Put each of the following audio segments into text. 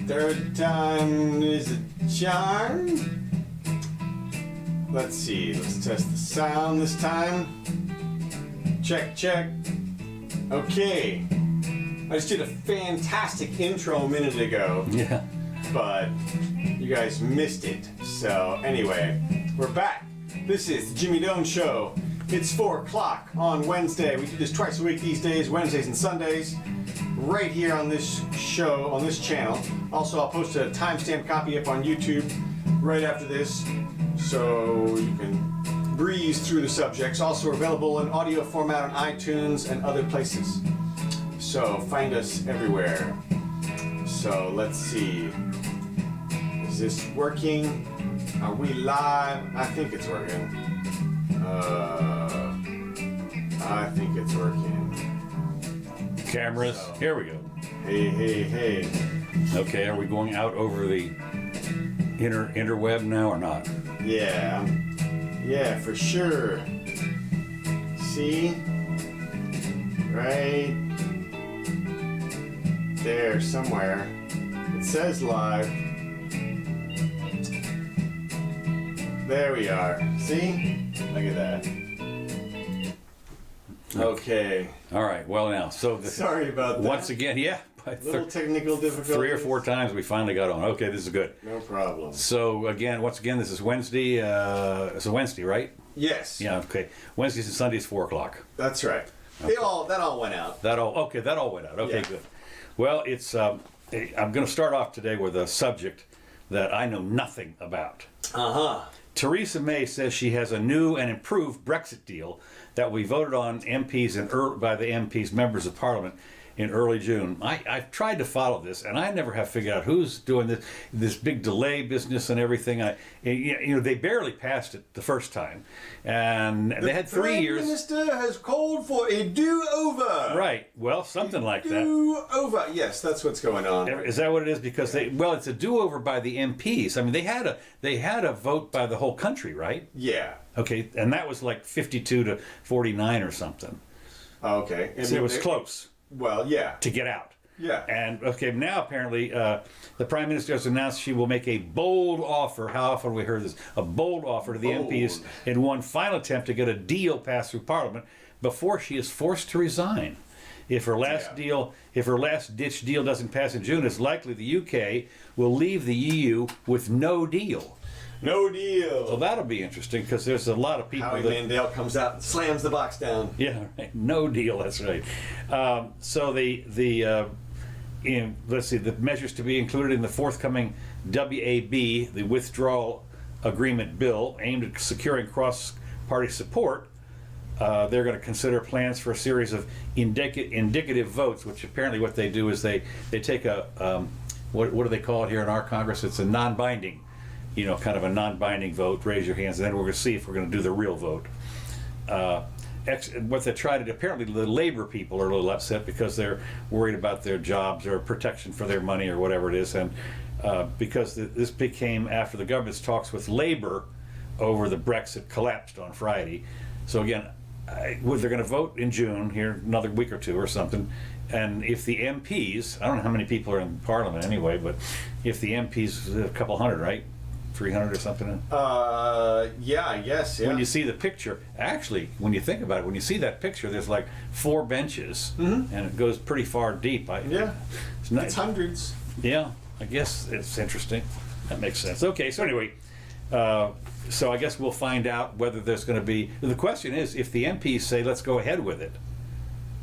Third time is a charm. Let's see, let's test the sound this time. Check, check. Okay. I just did a fantastic intro a minute ago. Yeah. But you guys missed it. So anyway, we're back. This is the Jimmy Doane Show. It's 4 o'clock on Wednesday. We do this twice a week these days, Wednesdays and Sundays, right here on this show, on this channel. Also, I'll post a timestamp copy up on YouTube right after this, so you can breeze through the subjects. Also available in audio format on iTunes and other places. So find us everywhere. So let's see. Is this working? Are we live? I think it's working. I think it's working. Cameras. So. Here we go. Hey, hey, hey. Okay, are we going out over the interweb now or not? Yeah. Yeah, for sure. See? Right there somewhere. It says live. There we are. See? Look at that. Okay. All right. Well, now, so Sorry about that. once again, yeah, Little technical difficulties. 3 or 4 times we finally got on. Okay, this is good. No problem. So once again, this is Wednesday. It's a Wednesday, right? Yes. Yeah. Okay. Wednesdays and Sundays, 4 o'clock. That's right. Okay. That all went out. That all went out. Okay, Yeah. good. Well, it's I'm going to start off today with a subject that I know nothing about. Uh-huh. Theresa May says she has a new and improved Brexit deal that we voted on by the MPs, members of Parliament, in early June. I've tried to follow this, and I never have figured out who's doing this big delay business and everything. They barely passed it the first time, and they had 3 years. The Prime Minister has called for a do-over. Right. Well, something like that. Do-over. Yes, that's what's going on. Is that what it is? Because it's a do-over by the MPs. I mean, they had a vote by the whole country, right? Yeah. Okay, and that was like 52 to 49 or something. Okay. So it was close. Well, yeah. To get out. Yeah. And okay, now apparently the Prime Minister has announced she will make a bold offer. How often have we heard this? A bold offer to the MPs in one final attempt to get a deal passed through Parliament before she is forced to resign. If her last ditch deal doesn't pass in June, it's likely the UK will leave the EU with no deal. No deal. So that'll be interesting because there's a lot of people. Howie Mandel comes out and slams the box down. Yeah, right. No deal. That's right. So let's see, the measures to be included in the forthcoming WAB, the Withdrawal Agreement Bill, aimed at securing cross-party support. They're going to consider plans for a series of indicative votes, which apparently what they do is they take a what do they call it here in our Congress? It's a non-binding. Kind of a non-binding vote, raise your hands, and then we're going to see if we're going to do the real vote. What they tried to, apparently the labor people are a little upset because they're worried about their jobs or protection for their money or whatever it is, and because this became after the government's talks with labor over the Brexit collapsed on Friday. So again, they're going to vote in June, here another week or two or something, and if the MPs, I don't know how many people are in Parliament anyway, but if the MPs, a couple hundred, right? 300 or something? Yeah, I guess, yeah. When you see the picture, actually, when you think about it, when you see that picture, there's like 4 benches, and it goes pretty far deep. Yeah, it's nice. It's hundreds. Yeah, I guess it's interesting. That makes sense. Okay, so anyway, so I guess we'll find out whether there's going to be, the question is, if the MPs say, let's go ahead with it,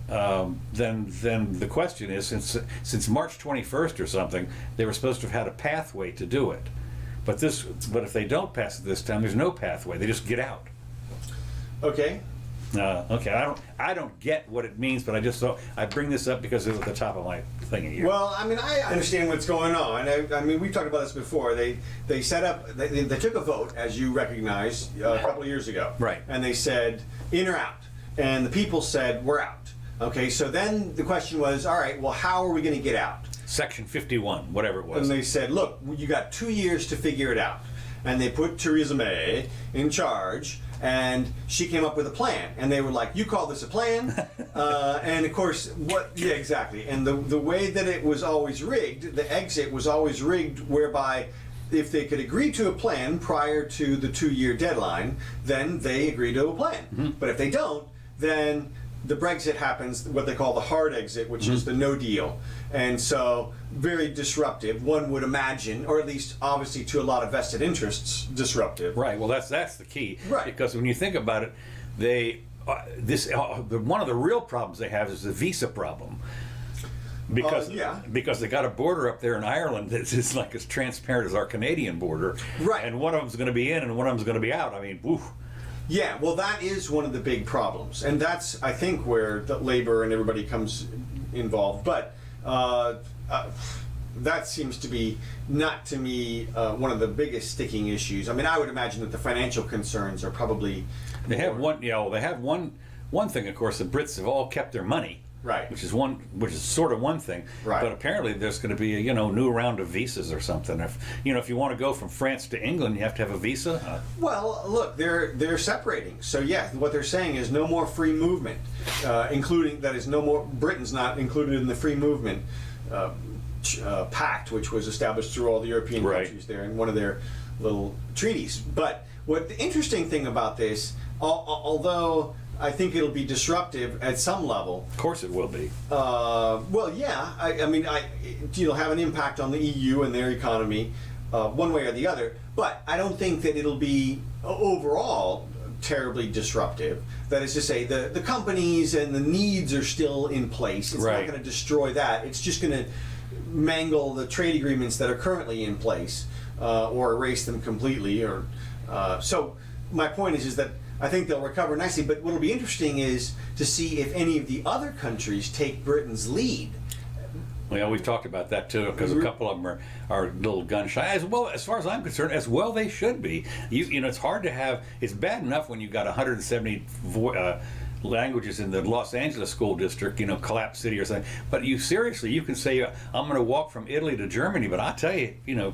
then the question is, since March 21st or something, they were supposed to have had a pathway to do it. But if they don't pass it this time, there's no pathway. They just get out. Okay. Okay. I don't get what it means, but I bring this up because it was at the top of my thing here. Well, I mean, I understand what's going on. I mean, we've talked about this before. They set up. They took a vote, as you recognize, a couple of years ago. Right. And they said in or out, and the people said we're out. Okay. So then the question was, all right. Well, how are we going to get out? Section 51, whatever it was. And they said, look, you got 2 years to figure it out. And they put Theresa May in charge, and she came up with a plan, and they were like, "You call this a plan?" And of course, yeah, exactly. And the way that it was always rigged, the exit was always rigged, whereby if they could agree to a plan prior to the 2-year deadline, then they agree to a plan. But if they don't, then the Brexit happens, what they call the hard exit, which is the no deal. And so very disruptive, one would imagine, or at least obviously to a lot of vested interests, disruptive. Right. Well, that's the key. Right. Because when you think about it, one of the real problems they have is the visa problem. Because they got a border up there in Ireland that's like as transparent as our Canadian border. Right. And one of them's going to be in and one of them's going to be out. I mean, woof. Yeah, well, that is one of the big problems, and that's, I think, where the labor and everybody comes involved. But that seems to be, not to me, one of the biggest sticking issues. I mean, I would imagine that the financial concerns are probably They have one thing. Of course, the Brits have all kept their money. Right. Which is sort of one thing. Right. But apparently there's going to be a new round of visas or something. If you want to go from France to England, you have to have a visa. Well, look, they're separating. So yeah, what they're saying is no more free movement, including, that is, no more, Britain's not included in the free movement pact, which was established through all the European countries there in one of their little treaties. But what the interesting thing about this, although I think it'll be disruptive at some level. Of course it will be. Well, yeah. I mean, it'll have an impact on the EU and their economy, one way or the other. But I don't think that it'll be overall terribly disruptive. That is to say, the companies and the needs are still in place. It's not going to destroy that. It's just going to mangle the trade agreements that are currently in place, or erase them completely. Or so my point is that I think they'll recover nicely, but what'll be interesting is to see if any of the other countries take Britain's lead. Well, we've talked about that too, because a couple of them are a little gun shy. As well, as far as I'm concerned, as well they should be. It's hard to have. It's bad enough when you've got 170 languages in the Los Angeles school district, collapse city or something. But you can say, I'm going to walk from Italy to Germany, but I tell you,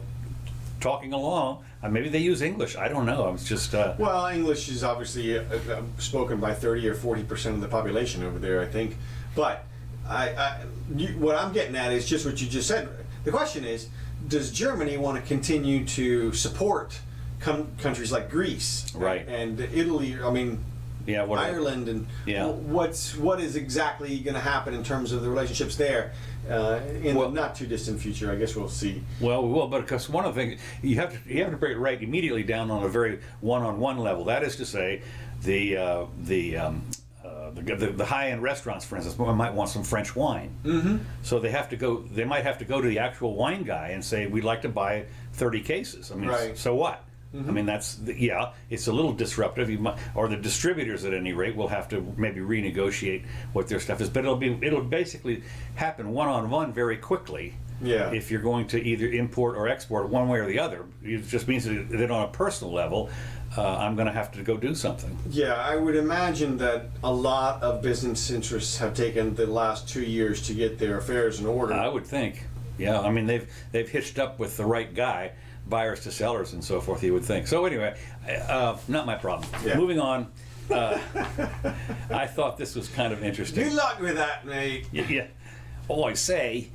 talking along, maybe they use English. I don't know. It's just. Well, English is obviously spoken by 30 or 40% of the population over there, I think. But what I'm getting at is just what you just said. The question is, does Germany want to continue to support countries like Greece, right, and Italy? I mean. Yeah, Ireland, and what is exactly going to happen in terms of the relationships there in the not too distant future? I guess we'll see. Well, but because one of the things you have to break it right immediately down on a very one-on-one level. That is to say, the high-end restaurants, for instance, might want some French wine. Mm-hmm. So they might have to go to the actual wine guy and say, we'd like to buy 30 cases. I mean, so what? Mm-hmm. I mean, it's a little disruptive. Or the distributors, at any rate, will have to maybe renegotiate what their stuff is. But it'll basically happen one-on-one very quickly. Yeah. If you're going to either import or export one way or the other, it just means that on a personal level, I'm going to have to go do something. Yeah, I would imagine that a lot of business interests have taken the last 2 years to get their affairs in order. I would think. Yeah, I mean they've hitched up with the right guy. Buyers to sellers and so forth, you would think. So anyway, not my problem. Yeah. Moving on. I thought this was kind of interesting. Good luck with that, mate. Yeah. Oh, I say,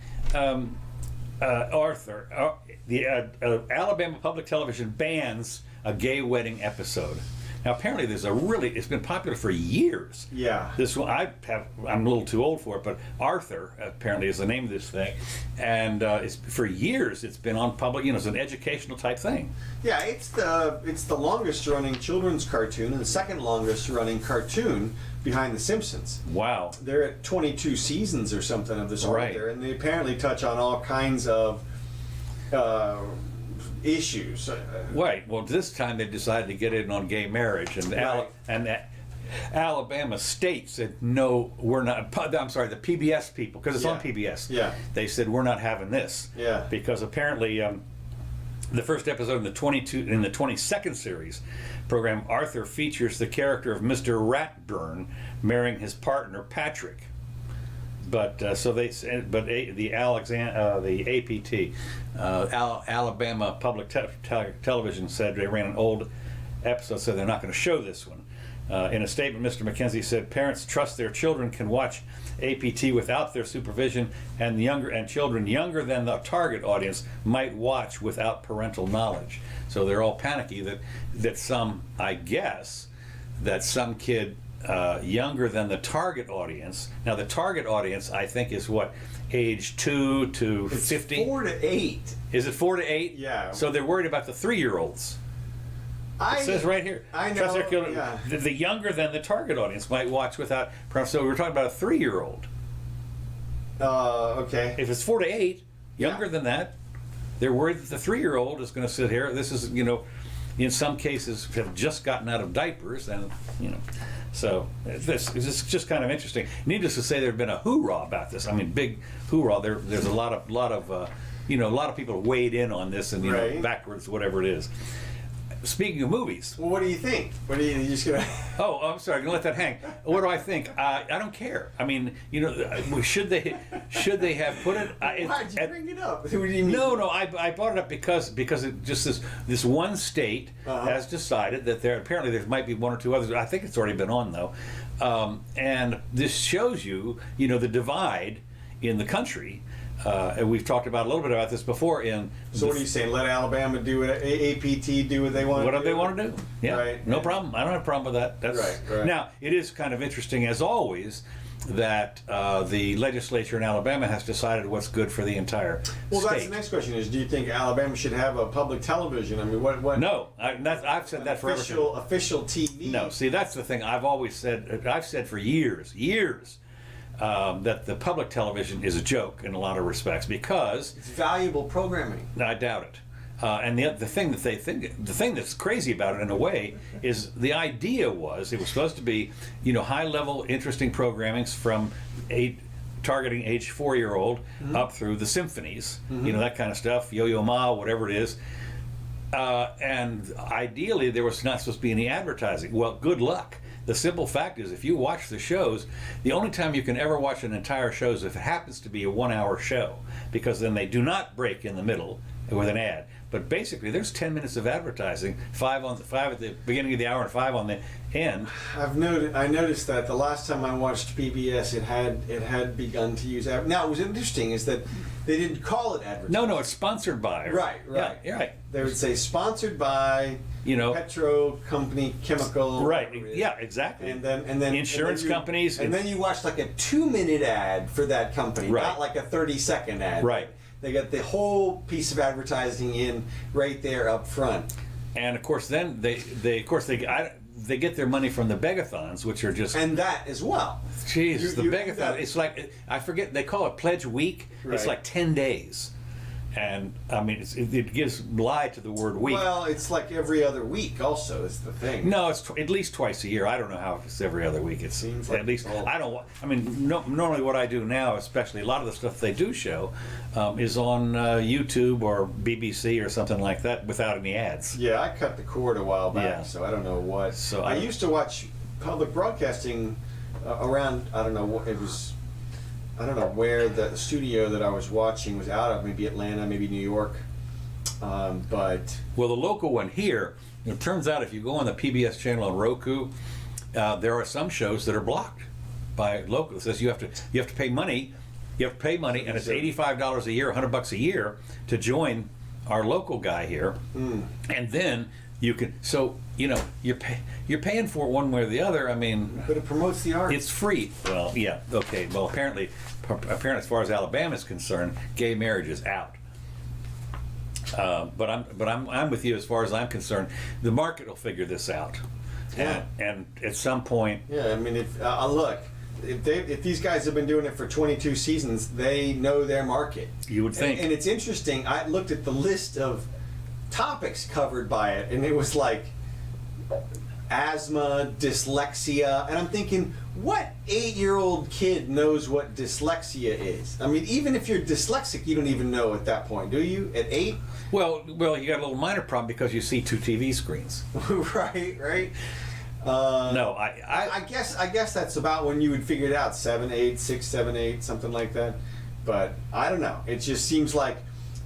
Arthur, the Alabama Public Television bans a gay wedding episode. Now, apparently, it's been popular for years. Yeah. This one, I'm a little too old for it, but Arthur apparently is the name of this thing, and for years it's been on public. It's an educational type thing. Yeah, it's the longest running children's cartoon and the second longest running cartoon behind The Simpsons. Wow. They're at 22 seasons or something of this right there, and they apparently touch on all kinds of. Issues. Right. Well, this time they decided to get in on gay marriage, and Alabama State said, "No, we're not." I'm sorry, the PBS people, because it's on PBS. Yeah. They said, "We're not having this." Yeah. Because apparently, the first episode in the 22nd series program, Arthur features the character of Mr. Ratburn marrying his partner Patrick. But the APT, Alabama Public Television said they ran an old episode, so they're not going to show this one. In a statement, Mr. McKenzie said parents trust their children can watch APT without their supervision, and children younger than the target audience might watch without parental knowledge. So they're all panicky that some kid younger than the target audience. Now the target audience, I think, is what, age 2 to 50? 4 to 8. Is it 4 to 8? Yeah. So they're worried about the 3-year-olds. It says right here. I know. Trust their children, yeah. the younger than the target audience might watch without. So we're talking about a 3-year-old. Okay. If it's 4 to 8, younger than that, they're worried that the 3-year-old is going to sit here. This is, in some cases have just gotten out of diapers, and so this is just kind of interesting. Needless to say, there's been a hoorah about this. I mean, big hoorah. There's a lot of people weighed in on this, and Right. backwards, whatever it is. Speaking of movies. Well, what do you think? What are you just gonna? Oh, I'm sorry. I'm gonna let that hang. What do I think? I don't care. I mean, should they have put it? Why'd you bring it up? What do you mean? No. I brought it up because it just this one state has decided that there might be one or two others. I think it's already been on though, and this shows you the divide in the country. And we've talked about a little bit about this before. So what are you saying? Let Alabama do it? APT do what they want to do? Whatever they want to do. Yeah, right. No problem. I don't have a problem with that. That's, right. Now, it is kind of interesting, as always, that the legislature in Alabama has decided what's good for the entire Well, state. that's the next question: is do you think Alabama should have a public television? I mean, what? No, I've said that forever. Official TV. No, see, that's the thing. I've always said. I've said for years. That the public television is a joke in a lot of respects because It's valuable programming. I doubt it. And the thing that's crazy about it in a way is the idea was it was supposed to be high level interesting programmings from targeting age 4-year-old up through the symphonies, that kind of stuff, Yo-Yo Ma, whatever it is. And ideally there was not supposed to be any advertising. Well, good luck. The simple fact is, if you watch the shows, the only time you can ever watch an entire show is if it happens to be a 1-hour show, because then they do not break in the middle with an ad. But basically, there's 10 minutes of advertising, 5 at the beginning of the hour and 5 on the end. I noticed that the last time I watched PBS, it had begun to use ad. Now, what was interesting is that they didn't call it advertising. No, it's sponsored by. Right. Yeah, right. They would say sponsored by Petro Company Chemical. Right. Yeah, exactly. And then insurance companies. And then you watch like a 2-minute ad for that company, Right. not like a 30-second ad. Right. They got the whole piece of advertising in right there up front. And of course, then they get their money from the begathons, which are just And that as well. Jesus, the begathon. It's like, I forget, they call it Pledge Week. Right. It's like 10 days. And I mean, it gives lie to the word week. Well, it's like every other week also is the thing. No, it's at least twice a year. I don't know how it's every other week. It Seems seems like at least. it's all- I don't. I mean, normally what I do now, especially a lot of the stuff they do show, is on YouTube or BBC or something like that without any ads. Yeah, I cut the cord a while back, Yeah. so I don't know what. So I used to watch public broadcasting around, I don't know what it was. I don't know where the studio that I was watching was out of, maybe Atlanta, maybe New York. But Well, the local one here, it turns out if you go on the PBS channel on Roku, there are some shows that are blocked by local. It says you have to pay money. You have to pay money, and it's $85 a year, $100 a year to join our local guy here, and then you can. So you're paying for it one way or the other. I mean, it promotes the art. it's free. Well, yeah, okay. Well, apparently, as far as Alabama is concerned, gay marriage is out. But I'm with you as far as I'm concerned. The market will figure this out, Yeah. and at some point, Yeah, I mean, look, if these guys have been doing it for 22 seasons, they know their market. you would think. And it's interesting. I looked at the list of topics covered by it, and it was like asthma, dyslexia, and I'm thinking, what 8-year-old kid knows what dyslexia is? I mean, even if you're dyslexic, you don't even know at that point, do you? At 8? Well, you got a little minor problem because you see 2 TV screens. right. No, I guess that's about when you would figure it out. 7, 8, 6, 7, 8, something like that. But I don't know. It just seems like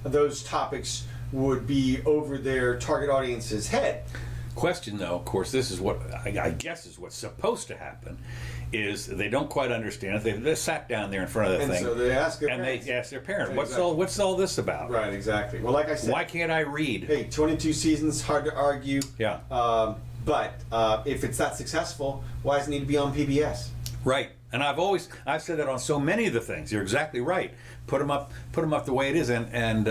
those topics would be over their target audience's head. Question, though, of course, this is what I guess is what's supposed to happen, is they don't quite understand it. They sat down there in front of the And thing, so they ask their and parents. they ask their parent, Exactly. what's all this about? Right, exactly. Well, like I said, Why can't I read? hey, 22 seasons, hard to argue. Yeah. But if it's that successful, why does it need to be on PBS? Right. And I've said that on so many of the things. You're exactly right. Put them up the way it is, and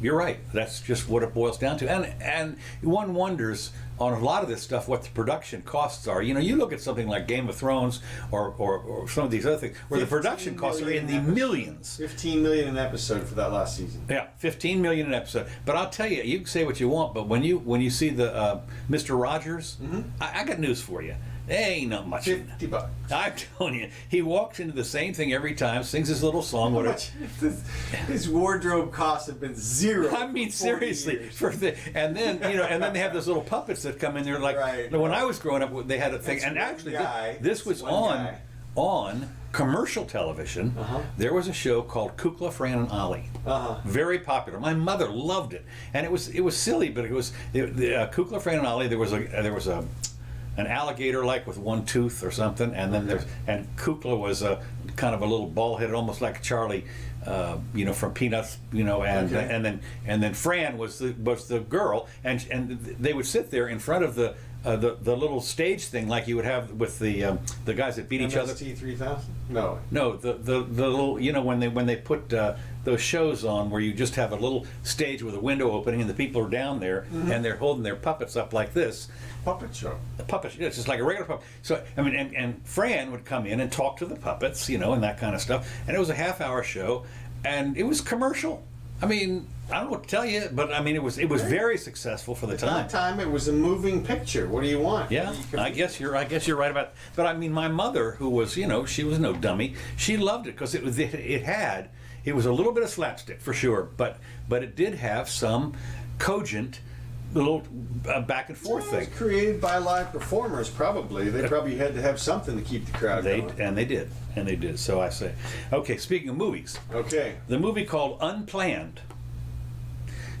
you're right. That's just what it boils down to. And one wonders on a lot of this stuff what the production costs are. You know, you look at something like Game of Thrones or some of these other things where the production costs are in the millions. 15 million an episode for that last season. Yeah, 15 million an episode. But I'll tell you, you can say what you want, but when you see the Mr. Rogers, I got news for you. There ain't not much. $50. I'm telling you, he walks into the same thing every time, sings his little song. How Whatever. much? His wardrobe costs have been zero. I mean, for 40 seriously. years. And then they have those little puppets that come in there. Like Right, when right. I was growing up, they had a thing. It's And one actually, guy. this was It's one guy. on commercial television. There was a show called Kukla, Fran, and Ollie. Very popular. My mother loved it, and it was silly, but it was Kukla, Fran, and Ollie. There was an alligator like with one tooth or something, and then and Kukla was a kind of a little ball headed, almost like Charlie, from Peanuts, and then Fran was the girl, and they would sit there in front of the little stage thing like you would have with the guys that beat each other. MST 3000? No. No, the little, when they put those shows on where you just have a little stage with a window opening and the people are down there and they're holding their puppets up like this. Puppet show. The puppets, it's just like a regular puppet. So I mean, and Fran would come in and talk to the puppets, and that kind of stuff. And it was a half-hour show, and it was commercial. I mean, I don't know what to tell you, but I mean, it was very successful for the At time. that time, it was a moving picture. What do you want? Yeah, I guess you're right about. But I mean, my mother, who was, she was no dummy. She loved it because it was a little bit of slapstick for sure, but it did have some cogent little back and forth It thing. was created by live performers, probably. They probably had to have something to keep the crowd going. They did. So I say, okay. Speaking of movies, Okay. the movie called Unplanned,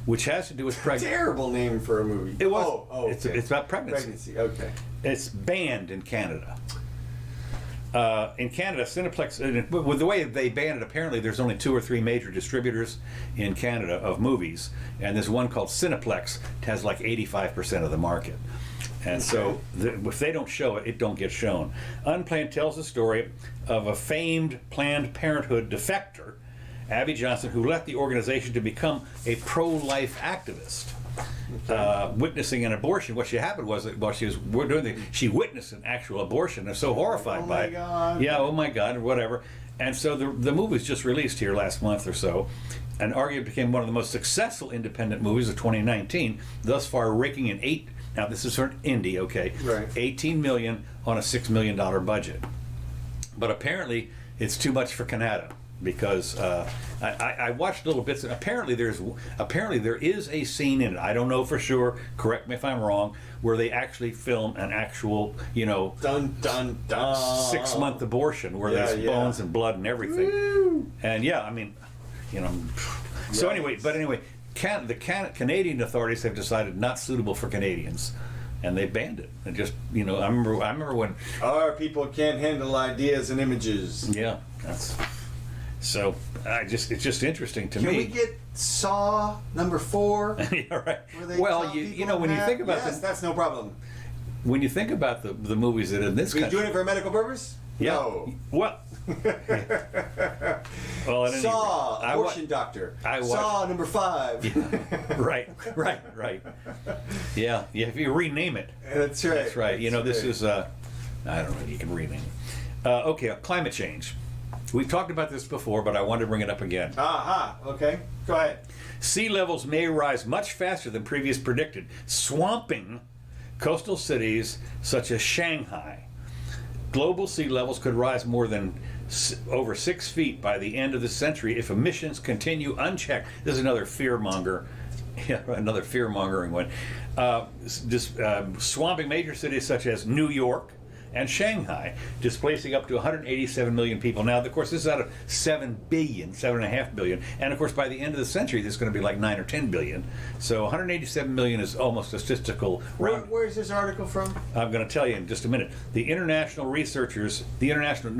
which has to do with pregnancy. Terrible name for a movie. It was. Oh, It's okay. about pregnancy. Pregnancy, okay. It's banned in Canada. In Canada, Cineplex, with the way they banned it, apparently there's only 2 or 3 major distributors in Canada of movies, and there's one called Cineplex. It has like 85% of the market. And so if they don't show it, it don't get shown. Unplanned tells the story of a famed Planned Parenthood defector, Abby Johnson, who left the organization to become a pro-life activist. Witnessing an abortion. What happened was that while she was doing she witnessed an actual abortion and so horrified by it. God. Yeah, oh my God, or whatever. And so the movie was just released here last month or so, and arguably became one of the most successful independent movies of 2019, thus far raking in now this is for an indie, okay, Right. 18 million on a $6 million budget. But apparently it's too much for Canada, because I watched little bits, and apparently there is a scene in it. I don't know for sure. Correct me if I'm wrong. Where they actually film an actual, Dun, dun, dun. 6-month abortion where Yeah, there's yeah. bones and blood and everything. Woo. And yeah, I mean, So Right. anyway, the Canadian authorities have decided not suitable for Canadians, and they banned it. And just I remember when. Our people can't handle ideas and images. Yeah, that's. So it's just interesting to Can me. we get Saw number 4? Yeah, right. where they Well, chop you people know in when you half? think about yes, that's no problem. when you think about the movies that in this Are you country. doing it for a medical purpose? Yeah. No. Well. Well, at any Saw, rate, abortion doctor. I watched- Saw number 5. right. Yeah. If you rename it. That's right. That's right. This right. is I don't know. You can rename it. Okay, climate change. We've talked about this before, but I wanted to bring it up again. Aha. Okay. Go ahead. Sea levels may rise much faster than previous predicted, swamping coastal cities such as Shanghai. Global sea levels could rise more than over 6 feet by the end of the century if emissions continue unchecked. This is another fearmonger. Yeah, another fear-mongering one. Swamping major cities such as New York and Shanghai, displacing up to 187 million people. Now, of course, this is out of 7 billion, 7.5 billion, and of course, by the end of the century, this is going to be like 9 or 10 billion. So 187 million is almost a statistical round. Where's this article from? I'm going to tell you in just a minute. The international researchers, international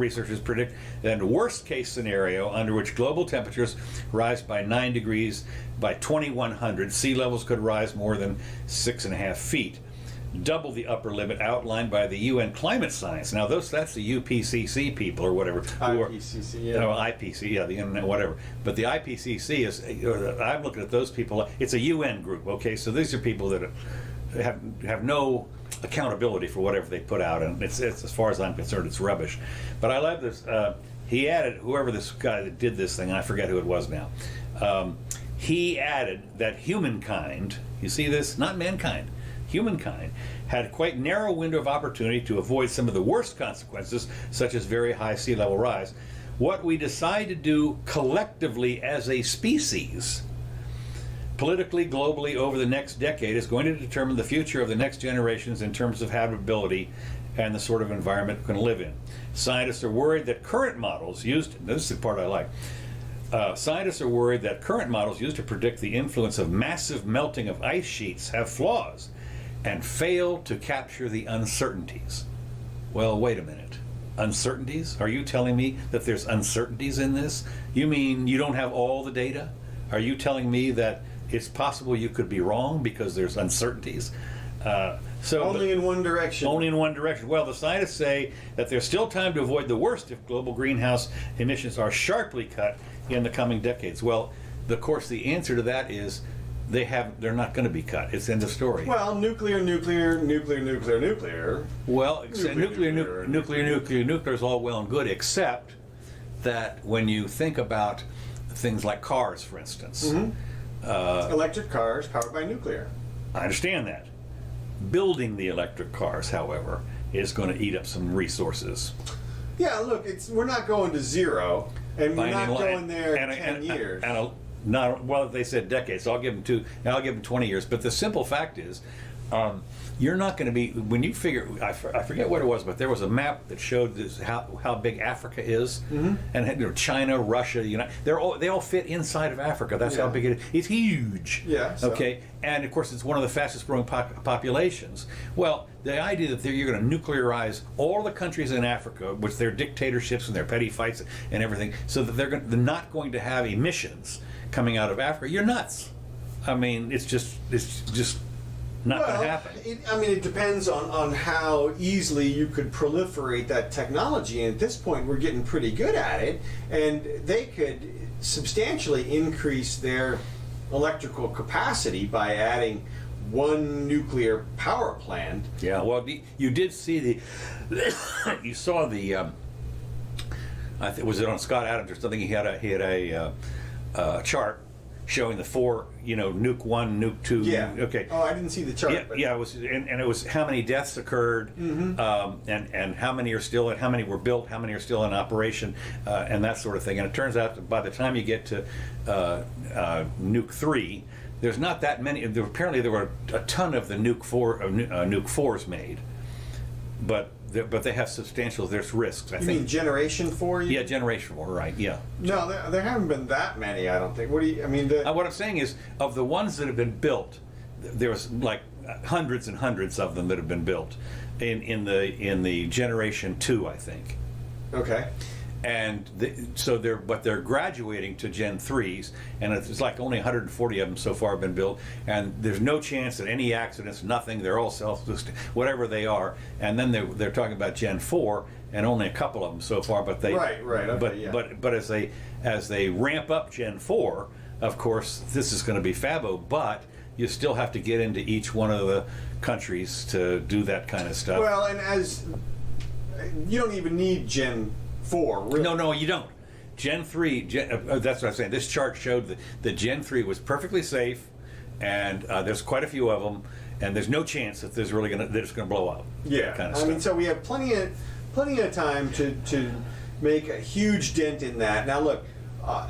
researchers predict that the worst case scenario under which global temperatures rise by 9 degrees by 2100, sea levels could rise more than 6.5 feet, double the upper limit outlined by the UN climate science. Now, that's the UPCC people or whatever. IPCC, yeah. No, IPC, yeah, the internet, whatever. But the IPCC is, I'm looking at those people, it's a UN group, okay? So these are people that have no accountability for whatever they put out, and it's as far as I'm concerned, it's rubbish. But I love this. He added, whoever this guy that did this thing, I forget who it was now, he added that humankind, you see this? Not mankind. Humankind had quite narrow window of opportunity to avoid some of the worst consequences, such as very high sea level rise. What we decide to do collectively as a species, politically, globally, over the next decade is going to determine the future of the next generations in terms of habitability and the sort of environment we can live in. Scientists are worried that current models used, this is the part I like, scientists are worried that current models used to predict the influence of massive melting of ice sheets have flaws and fail to capture the uncertainties. Well, wait a minute. Uncertainties? Are you telling me that there's uncertainties in this? You mean you don't have all the data? Are you telling me that it's possible you could be wrong because there's uncertainties? Only in one direction. Only in one direction. Well, the scientists say that there's still time to avoid the worst if global greenhouse emissions are sharply cut in the coming decades. Well, of course, the answer to that is they're not going to be cut. It's end of story. Well, nuclear. Well, nuclear is all well and good, except that when you think about things like cars, for instance. Electric cars powered by nuclear. I understand that. Building the electric cars, however, is going to eat up some resources. Yeah, look, we're not going to zero, and we're not going there in 10 years. Well, they said decades, so I'll give them 20 years. But the simple fact is, you're not going to be, when you figure, I forget what it was, but there was a map that showed this, how big Africa is, and China, Russia, they all fit inside of Africa. That's how big it is. It's huge. Yeah. So. Okay, and of course it's one of the fastest growing populations. Well, the idea that you're going to nuclearize all the countries in Africa with their dictatorships and their petty fights and everything, so that they're not going to have emissions coming out of Africa, you're nuts. I mean, it's just not going to happen. It depends on how easily you could proliferate that technology. And at this point, we're getting pretty good at it. And they could substantially increase their electrical capacity by adding one nuclear power plant. Yeah, well, you did see you saw the, I think, was it on Scott Adams or something? He had a chart showing the 4, nuke 1, nuke 2. Yeah. Okay. Oh, I didn't see the chart. Yeah, but... yeah. It was, and it was how many deaths occurred, and how many are still, and how many were built, how many are still in operation, and that sort of thing. And it turns out that by the time you get to nuke 3, there's not that many. Apparently, there were a ton of the nuke 4s made, but they have substantial. There's risks. I think. You mean Generation 4? Yeah, Generation 4. Right. Yeah. No, there haven't been that many. I don't think. What do you? I mean, what I'm saying is, of the ones that have been built, there was like hundreds and hundreds of them that have been built in the Generation 2, I think. Okay. And they're graduating to Gen 3s, and it's like only 140 of them so far have been built, and there's no chance that any accidents, nothing. They're all self-sustaining, whatever they are. And then they're talking about Gen 4, and only a couple of them so far. But they right. Okay, but as they ramp up Gen 4, of course, this is going to be fabo. But you still have to get into each one of the countries to do that kind of stuff. Well, and as you don't even need Gen 4, really. No, you don't. Gen 3, that's what I'm saying. This chart showed that Gen 3 was perfectly safe, and there's quite a few of them, and there's no chance that it's going to blow up. Yeah, kind of stuff. So we have plenty of time to make a huge dent in that. Now, look,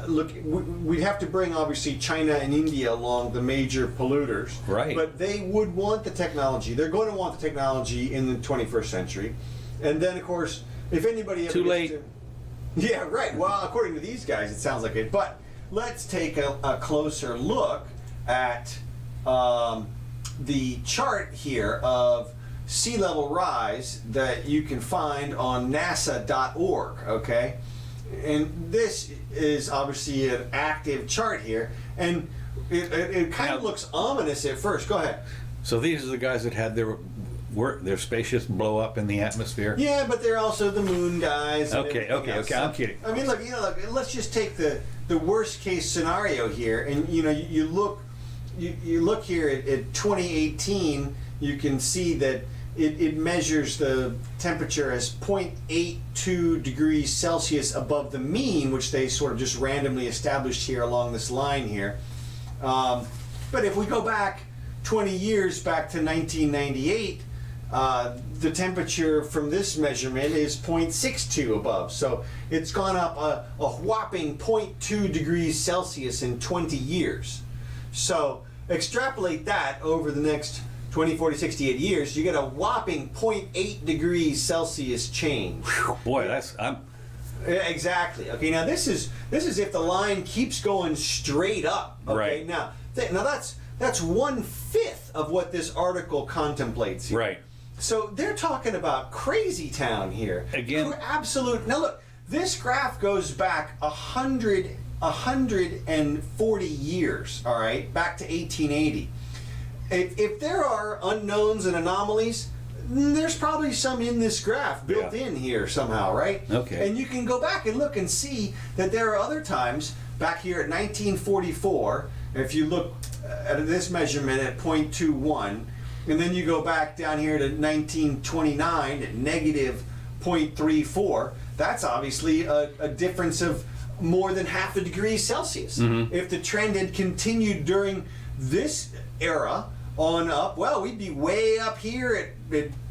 look, we'd have to bring obviously China and India along, the major polluters. Right. But they would want the technology. They're going to want the technology in the 21st century. And then, of course, if anybody ever Too gets late. to- yeah, right. Well, according to these guys, it sounds like it. But let's take a closer look at the chart here of sea level rise that you can find on nasa.org, okay? And this is obviously an active chart here, and it kind of looks ominous at first. Go ahead. So these are the guys that had their spaceships blow up in the atmosphere? Yeah, but they're also the moon guys. And Okay, everything else. I'm kidding. I mean, look, let's just take the worst case scenario here, and you look here at 2018. You can see that it measures the temperature as 0.82 degrees Celsius above the mean, which they sort of just randomly established here along this line here. But if we go back 20 years, back to 1998, the temperature from this measurement is 0.62 above. So it's gone up a whopping 0.2 degrees Celsius in 20 years. So extrapolate that over the next 20, 40, 68 years, you get a whopping 0.8 degrees Celsius change. Boy, Yeah, exactly. Okay, now this is if the line keeps going straight up. Okay, Right. now that's 1/5 of what this article contemplates here. right. So they're talking about crazy town here. Again- Absolute. Now look, this graph goes back 140 years. All right, back to 1880. If there are unknowns and anomalies, there's probably some in this graph built in here somehow, right? Okay. And you can go back and look and see that there are other times back here at 1944. If you look at this measurement at 0.21, and then you go back down here to 1929 at negative 0.34, that's obviously a difference of more than half a degree Celsius. If the trend had continued during this era on up, well, we'd be way up here at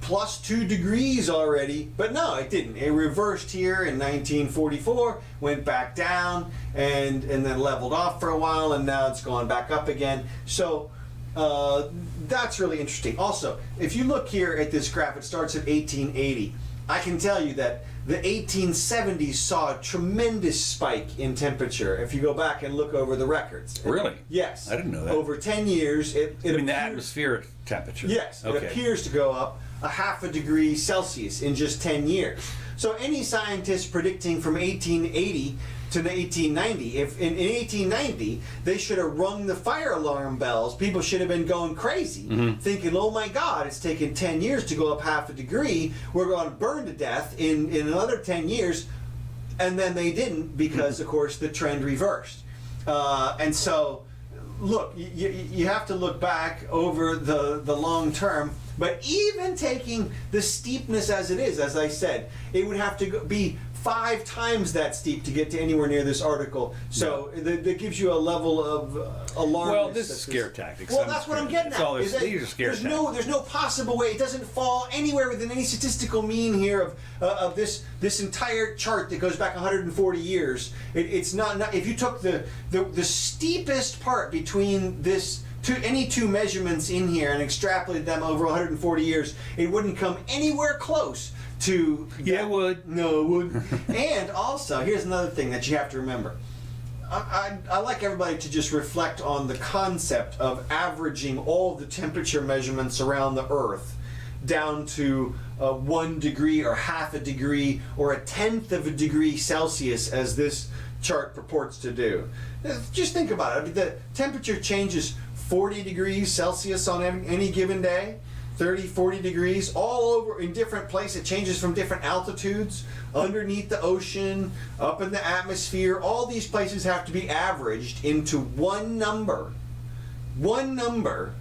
plus 2 degrees already. But no, it didn't. It reversed here in 1944, went back down, and then leveled off for a while, and now it's gone back up again. So that's really interesting. Also, if you look here at this graph, it starts at 1880. I can tell you that the 1870s saw a tremendous spike in temperature if you go back and look over the records. Really? Yes. I didn't know that. Over 10 years, it I mean, the appears- atmospheric temperature. Yes, Okay. it appears to go up a half a degree Celsius in just 10 years. So any scientist predicting from 1880 to 1890, if in 1890 they should have rung the fire alarm bells, people should have been going crazy, thinking, oh my God, it's taken 10 years to go up half a degree, we're going to burn to death in another 10 years, and then they didn't because, of course, the trend reversed. And so, look, you have to look back over the long term, but even taking the steepness as it is, as I said, it would have to be 5 times that steep to get to anywhere near this article. So that gives you a level of alarm. Well, this is scare tactics. Well, that's what I'm getting That's all at. this- is that these are scare there's tactics. no possible way. It doesn't fall anywhere within any statistical mean here of this entire chart that goes back 140 years. It's not if you took the steepest part between any two measurements in here and extrapolated them over 140 years, it wouldn't come anywhere close to. Yeah, it would. No, it would. And also, here's another thing that you have to remember. I like everybody to just reflect on the concept of averaging all the temperature measurements around the Earth down to 1 degree or half a degree or 1/10 of a degree Celsius, as this chart purports to do. Just think about it. I mean, the temperature changes 40 degrees Celsius on any given day. 30, 40 degrees, all over in different places. It changes from different altitudes, underneath the ocean, up in the atmosphere. All these places have to be averaged into one number. One number.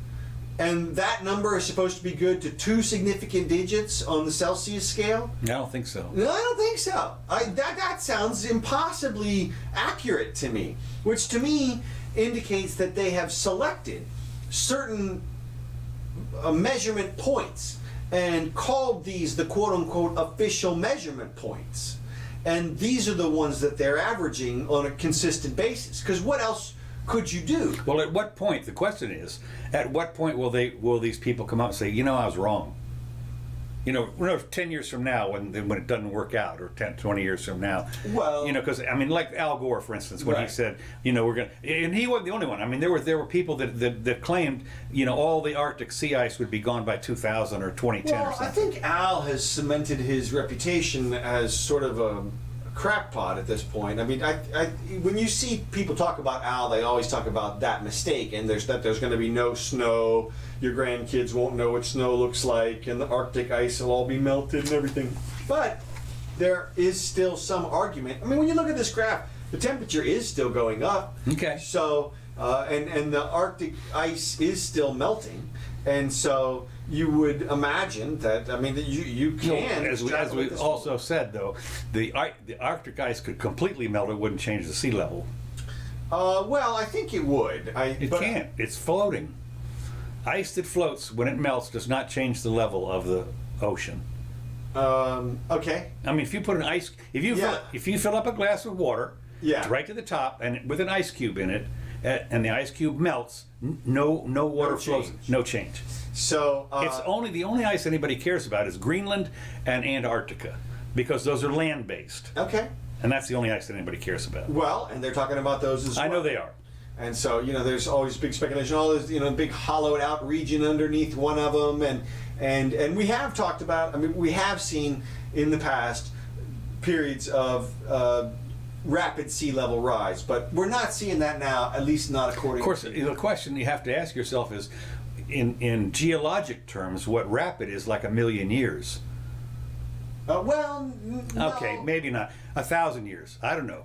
And that number is supposed to be good to 2 significant digits on the Celsius scale. I don't think so. No, I don't think so. That sounds impossibly accurate to me, which to me indicates that they have selected certain measurement points and called these the quote-unquote official measurement points. and these are the ones that they're averaging on a consistent basis. Because what else could you do? Well, at what point, the question is, at what point will these people come out and say, I was wrong? 10 years from now when it doesn't work out, or 10, 20 years from now. Well, because, like Al Gore, for instance, when he said, we're going to, and he wasn't the only one. I mean, there were people that claimed, all the Arctic sea ice would be gone by 2000 or 2010 or something. I think Al has cemented his reputation as sort of a crackpot at this point. I mean, when you see people talk about Al, they always talk about that mistake, and there's going to be no snow. Your grandkids won't know what snow looks like, and the Arctic ice will all be melted and everything. But there is still some argument. I mean, when you look at this graph, the temperature is still going up. Okay. So, and the Arctic ice is still melting, and so you would imagine that, that you can. As we also said, though, the Arctic ice could completely melt. It wouldn't change the sea level. Well, I think it would. It can't. It's floating. Ice that floats when it melts does not change the level of the ocean. Okay. I mean, if you put an ice, if you fill up a glass with water, right to the top, and with an ice cube in it, and the ice cube melts, no water flows, no change. So it's the only ice anybody cares about is Greenland and Antarctica, because those are land-based. Okay. And that's the only ice that anybody cares about. Well, and they're talking about those as well. I know they are. And so, there's always big speculation. All this, big hollowed out region underneath one of them, and we have talked about. We have seen in the past periods of rapid sea level rise, but we're not seeing that now. At least not according. Of course, to the question you have to ask yourself is, in geologic terms, what rapid is like 1,000,000 years. Well, no. Okay, maybe not 1,000 years. I don't know.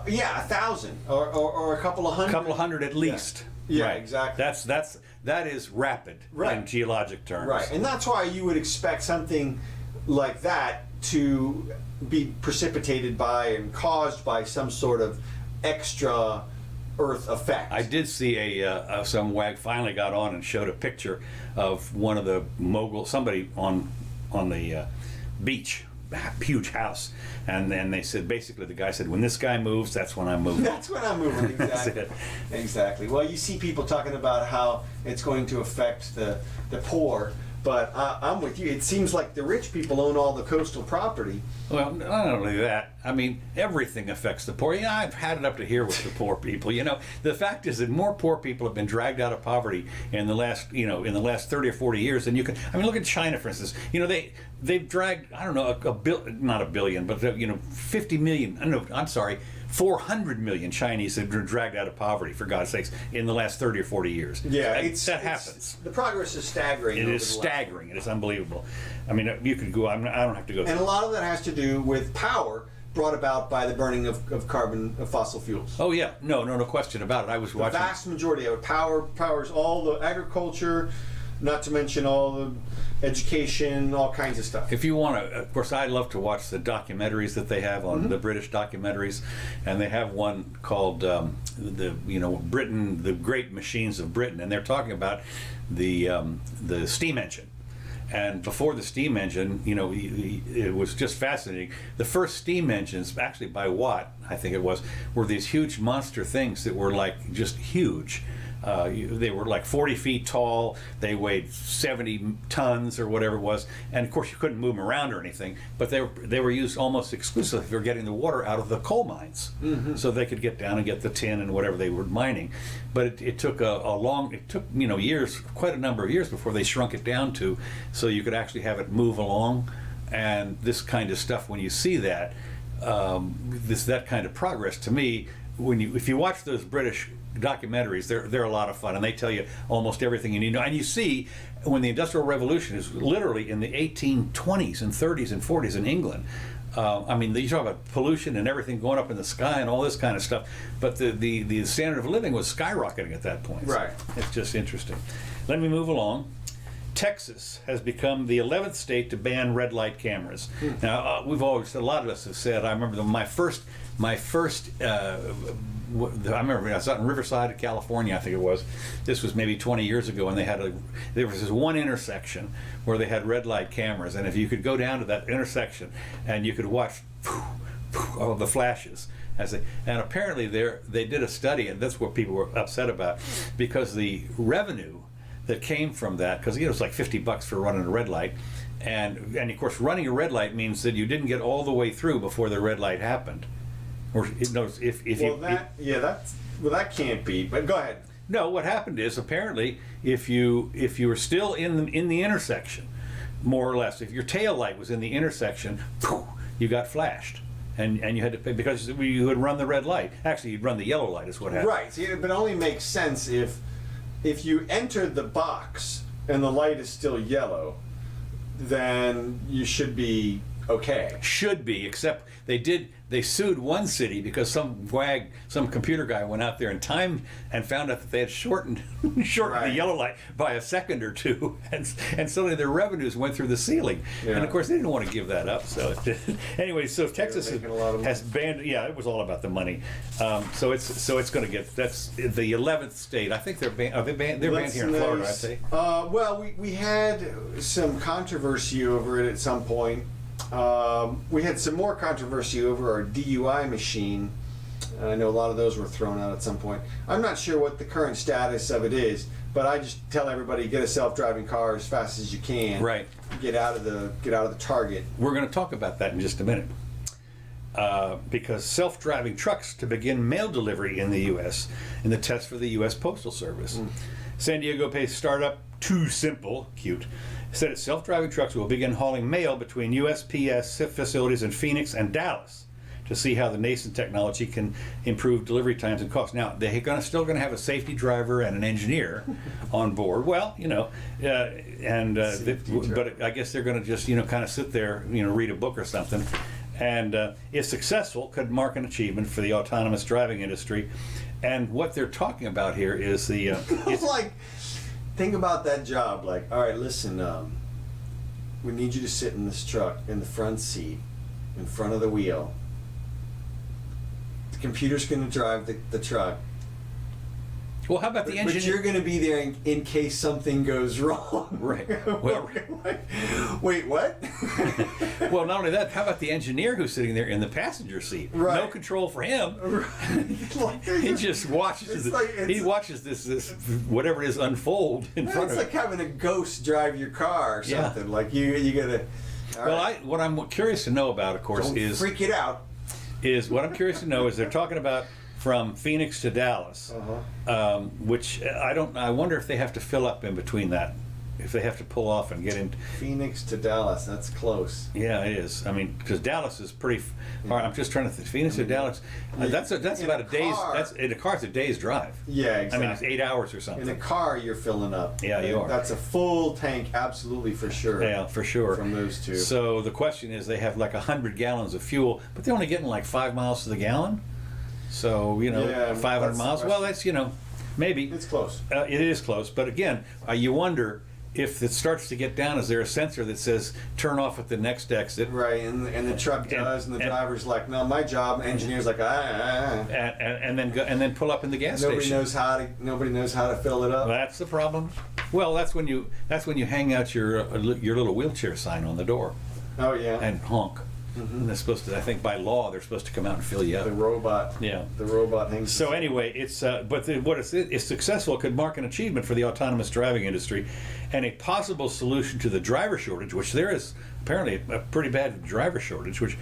1,000 or a couple of hundred. A couple of hundred at least. Yeah, right. Exactly. That is rapid in geologic terms. Right, and that's why you would expect something like that to be precipitated by and caused by some sort of extra Earth effect. I did see some wag finally got on and showed a picture of one of the moguls, somebody on the beach. Huge house, and then they said, basically the guy said, when this guy moves, that's when I'm moving. That's when I'm moving. Exactly. Exactly. Well, you see people talking about how it's going to affect the poor, but I'm with you. It seems like the rich people own all the coastal property. Well, not only that, everything affects the poor. I've had it up to here with the poor people. The fact is that more poor people have been dragged out of poverty in the last 30 or 40 years than you can. Look at China, for instance. They've dragged, I don't know, not a billion, but 50 million. No, I'm sorry. 400 million Chinese have been dragged out of poverty, for God's sakes, in the last 30 or 40 years. Yeah, that happens. The progress is staggering. It is staggering. It is unbelievable. You could go. I don't have to go. And a lot of that has to do with power brought about by the burning of fossil fuels. Oh yeah, no question about it. I was watching. The vast majority of it powers all the agriculture, not to mention all the education, all kinds of stuff. If you want to, of course, I love to watch the documentaries that they have on the British documentaries, and they have one called Britain, the Great Machines of Britain, and they're talking about the steam engine. And before the steam engine, it was just fascinating. The first steam engines, actually by Watt, I think it was, were these huge monster things that were like just huge. They were like 40 feet tall. They weighed 70 tons or whatever it was. And of course, you couldn't move them around or anything. But they were used almost exclusively for getting the water out of the coal mines, so they could get down and get the tin and whatever they were mining. But it took years, quite a number of years before they shrunk it down to, so you could actually have it move along. And this kind of stuff, when you see that, that kind of progress, to me, if you watch those British documentaries, they're a lot of fun, and they tell you almost everything you need to know. And you see, when the Industrial Revolution is literally in the 1820s and 30s and 40s in England, you talk about pollution and everything going up in the sky and all this kind of stuff, but the standard of living was skyrocketing at that point. Right. So it's just interesting. Let me move along. Texas has become the 11th state to ban red light cameras. Now, we've always, a lot of us have said, I remember my first I remember I was out in Riverside, California, I think it was. This was maybe 20 years ago, and there was this one intersection where they had red light cameras, and if you could go down to that intersection and you could watch all the flashes. And apparently they did a study, and that's what people were upset about, because the revenue that came from that, because it was like $50 for running a red light, and of course running a red light means that you didn't get all the way through before the red light happened. Or that can't be. But go ahead. No, what happened is apparently if you were still in the intersection, more or less, if your tail light was in the intersection, you got flashed. And you had to pay because you had run the red light. Actually, you'd run the yellow light is what happened. Right. See, but it only makes sense if you entered the box and the light is still yellow, then you should be okay. Should be, except they sued one city because some computer guy went out there in time and found out that they had shortened Right. the yellow light by a second or two, and suddenly their revenues went through the ceiling. Yeah. And of course they didn't want to give that up. So anyway, so Texas making a lot of has banned. Yeah, it was all about the money. So it's going to get, that's the 11th state. I think they're banned. Are they banned? They're banned here in Florida, aren't they? Well, we had some controversy over it at some point. We had some more controversy over our DUI machine. I know a lot of those were thrown out at some point. I'm not sure what the current status of it is, but I just tell everybody, get a self-driving car as fast as you can. Right. Get out of the target. We're going to talk about that in just a minute. Because self-driving trucks to begin mail delivery in the U.S. in the test for the U.S. Postal Service. San Diego-based startup Too Simple, cute, said its self-driving trucks will begin hauling mail between USPS facilities in Phoenix and Dallas to see how the nascent technology can improve delivery times and costs. Now, they're still going to have a safety driver and an engineer on board. Well, but I guess they're going to just, kind of sit there, read a book or something. And if successful, could mark an achievement for the autonomous driving industry. And what they're talking about here is It's like, think about that job. Like, all right, listen, we need you to sit in this truck in the front seat, in front of the wheel. The computer's going to drive the truck. well, how about the engineer? But you're going to be there in case something goes wrong. Right. Well, wait, what? well, not only that, how about the engineer who's sitting there in the passenger seat? Right. No control for him. He just watches. He watches this whatever it is unfold in front of him. It's like having a ghost drive your car or something. Yeah. Like you gotta. What I'm curious to know about, of course, Don't freak it out. What I'm curious to know is they're talking about from Phoenix to Dallas, which I wonder if they have to fill up in between that, if they have to pull off and get in. Phoenix to Dallas, that's close. Yeah, it is. I mean, because Dallas is pretty far. I'm just trying to think. Phoenix to Dallas, that's about a day's. That's in a car. It's a day's drive. Yeah, exactly. I mean, it's 8 hours or something. In a car, you're filling up. Yeah, you are. That's a full tank, absolutely for sure. Yeah, for sure. From those two. So the question is, they have like 100 gallons of fuel, but they're only getting like 5 miles to the gallon. So 500 miles. Well, that's maybe it's close. It is close, but again, you wonder if it starts to get down. Is there a sensor that says turn off at the next exit? Right, and the truck does, and the driver's like, no, my job. Engineer's like, and then pull up in the gas nobody station. Nobody knows how to fill it up. That's the problem. Well, that's when you hang out your little wheelchair sign on the door. Oh yeah. And honk. And they're supposed to. I think by law they're supposed to come out and fill you up. The robot. Yeah. The robot hangs. So anyway, it's if successful, it could mark an achievement for the autonomous driving industry, and a possible solution to the driver shortage, which there is apparently a pretty bad driver shortage, which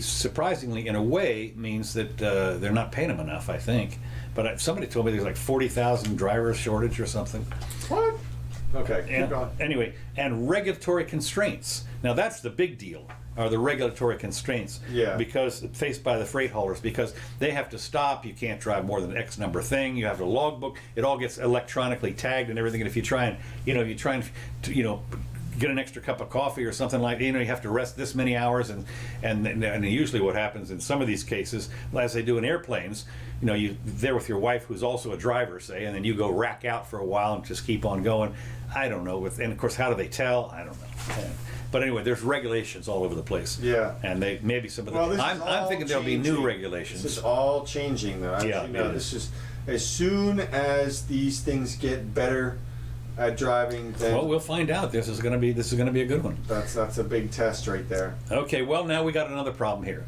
surprisingly, in a way, means that they're not paying them enough. I think, but somebody told me there's like 40,000 driver shortage or something. What? Okay. Keep going. Anyway, and regulatory constraints. Now that's the big deal. Are the regulatory constraints? Yeah. Because faced by the freight haulers, because they have to stop. You can't drive more than X number thing. You have a logbook. It all gets electronically tagged and everything. And if you try and get an extra cup of coffee or something like you have to rest this many hours, and usually what happens in some of these cases, as they do in airplanes, you're there with your wife who's also a driver, say, and then you go rack out for a while and just keep on going. I don't know. And of course, how do they tell? I don't know. But anyway, there's regulations all over the place. Yeah. And they maybe some of them. Well, I'm thinking there'll be new regulations. This is all changing, though. Yeah. This is as soon as these things get better at driving, then Well, we'll find out. This is going to be a good one. that's a big test right there. Okay, well, now we got another problem here.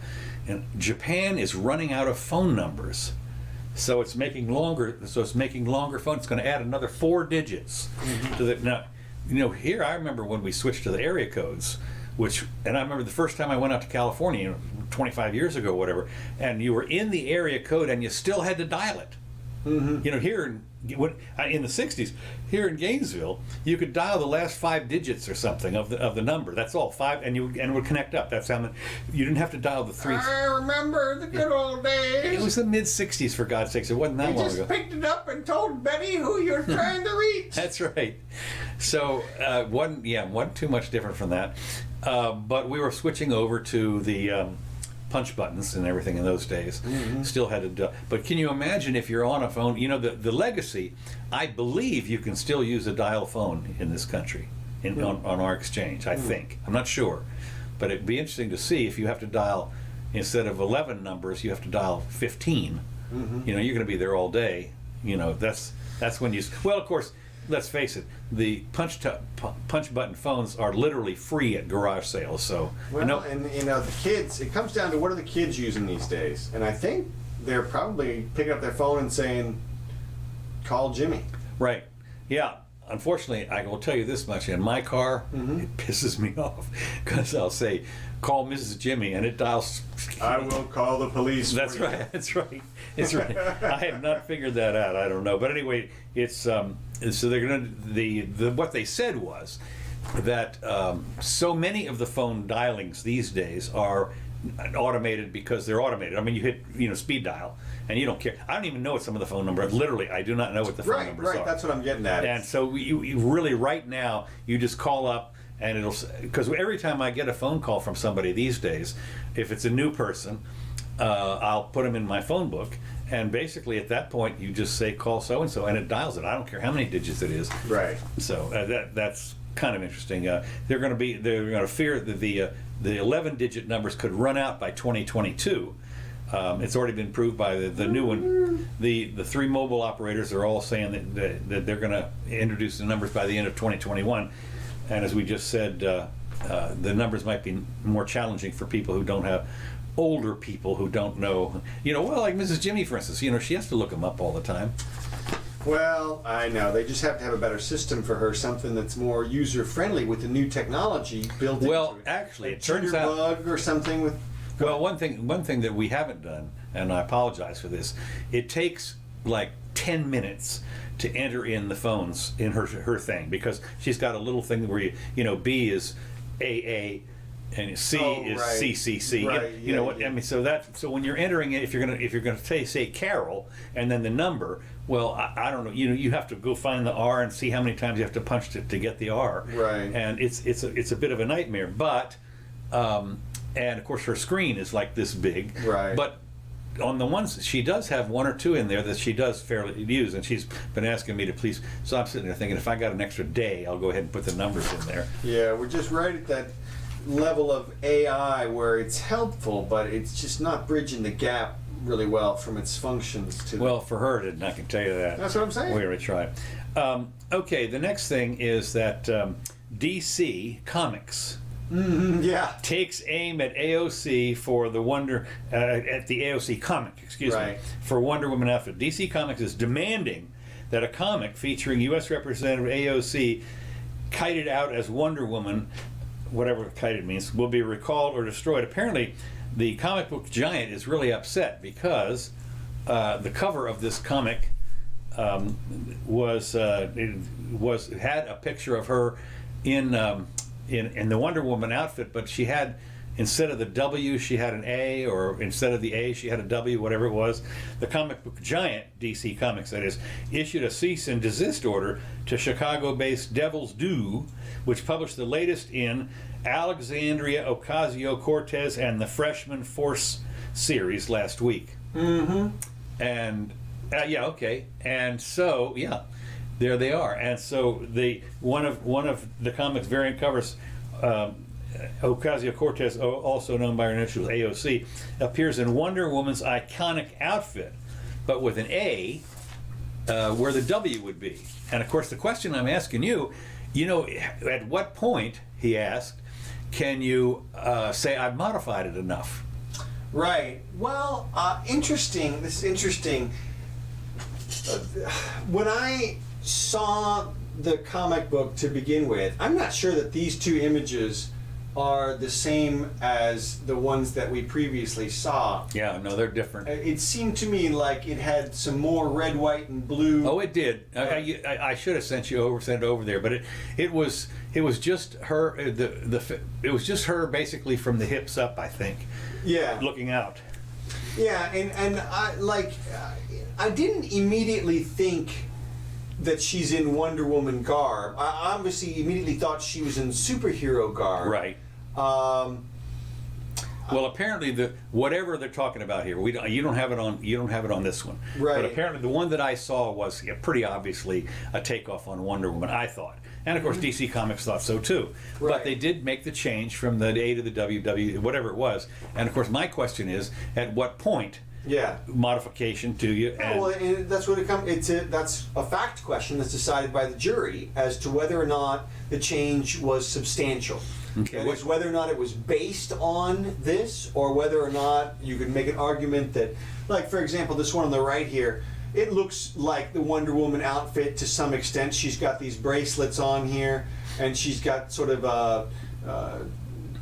And Japan is running out of phone numbers. So it's making longer phones. It's going to add another 4 digits to the now. Here I remember when we switched to the area codes, and I remember the first time I went out to California 25 years ago, whatever, and you were in the area code and you still had to dial it. Here in the 60s, here in Gainesville, you could dial the last 5 digits or something of the number. That's all, 5, and it would connect up. That's how you didn't have to dial the 3. I remember the good old days. It was the mid 60s, for God's sakes. It wasn't that long ago. You just picked it up and told Betty who you're trying to reach. That's right. So wasn't too much different from that. But we were switching over to the punch buttons and everything in those days. Still had to, but can you imagine if you're on a phone? The legacy. I believe you can still use a dial phone in this country, on our exchange. I think. I'm not sure, but it'd be interesting to see if you have to dial, instead of 11 numbers, you have to dial 15. You're going to be there all day. That's when you. Well, of course. Let's face it, the punch button phones are literally free at garage sales. So the kids, it comes down to what are the kids using these days, and I think they're probably picking up their phone and saying, "Call Jimmy." Right. Yeah. Unfortunately, I will tell you this much: in my car, it pisses me off because I'll say, "Call Mrs. Jimmy," and it dials. I will call the police. That's right. That's right. It's right. I have not figured that out. I don't know, but anyway, it's so they're gonna what they said was that so many of the phone dialings these days are automated because they're automated. I mean, you hit speed dial and you don't care. I don't even know what some of the phone numbers. Literally, I do not know what the phone numbers are. Right. That's what I'm getting at. And so you really right now you just call up. And because every time I get a phone call from somebody these days, if it's a new person, I'll put them in my phone book, and basically at that point you just say call so and so, and it dials it. I don't care how many digits it is. Right. So that's kind of interesting. They're going to fear that the 11-digit numbers could run out by 2022. It's already been proved by the new one. The 3 mobile operators are all saying that they're going to introduce the numbers by the end of 2021. And as we just said, the numbers might be more challenging for people who don't have, older people who don't know. Like Mrs. Jimmy, for instance, she has to look them up all the time. Well, I know. They just have to have a better system for her, something that's more user-friendly with the new technology built into it. Well, actually, it turns out... bug or something with... Well, one thing that we haven't done, and I apologize for this, it takes like 10 minutes to enter in the phones in her thing, because she's got a little thing where B is AA and C is CCC. Right. I mean, so when you're entering it, if you're gonna say Carol and then the number, well, I don't know. You have to go find the R and see how many times you have to punch to get the R. Right. And it's a bit of a nightmare. But and of course her screen is like this big. Right. But on the ones, she does have 1 or 2 in there that she does fairly use, and she's been asking me to please. So I'm sitting there thinking, if I got an extra day, I'll go ahead and put the numbers in there. Yeah, we're just right at that level of AI where it's helpful, but it's just not bridging the gap really well from its functions to. Well, for her, it didn't. I can tell you that. That's what I'm saying. We already tried. Okay, the next thing is that DC Comics. Yeah. Takes aim at AOC for the at the AOC comic, for Wonder Woman outfit. DC Comics is demanding that a comic featuring U.S. Representative AOC kited out as Wonder Woman, whatever kited means, will be recalled or destroyed. Apparently, the comic book giant is really upset because the cover of this comic had a picture of her in the Wonder Woman outfit, but she had, instead of the W, she had an A, or instead of the A, she had a W, whatever it was. The comic book giant, DC Comics that is, issued a cease and desist order to Chicago-based Devil's Due, which published the latest in Alexandria Ocasio-Cortez and the Freshman Force series last week. And, and so, there they are. And so one of the comics variant covers, Ocasio-Cortez, also known by her initials AOC, appears in Wonder Woman's iconic outfit, but with an A where the W would be. And of course, the question I'm asking you, at what point, he asked, can you say I've modified it enough? Right. Well, interesting. This is interesting. When I saw the comic book to begin with, I'm not sure that these two images are the same as the ones that we previously saw. Yeah, no, they're different. It seemed to me like it had some more red, white, and blue. Oh, it did. I should have sent it over there, but it was just her. It was just her basically from the hips up, I think. Yeah. Looking out. Yeah, and I didn't immediately think that she's in Wonder Woman garb. I obviously immediately thought she was in superhero garb. Right. Well, apparently whatever they're talking about here, you don't have it on this one. Right. But apparently the one that I saw was pretty obviously a takeoff on Wonder Woman, I thought. And of course DC Comics thought so too. Right. But they did make the change from the A to the WW, whatever it was. And of course my question is, at what point modification to you? And well, and that's what it comes. That's a fact question that's decided by the jury as to whether or not the change was substantial. Okay. That is, whether or not it was based on this, or whether or not you could make an argument that, like for example, this one on the right here, it looks like the Wonder Woman outfit to some extent. She's got these bracelets on here, and she's got sort of a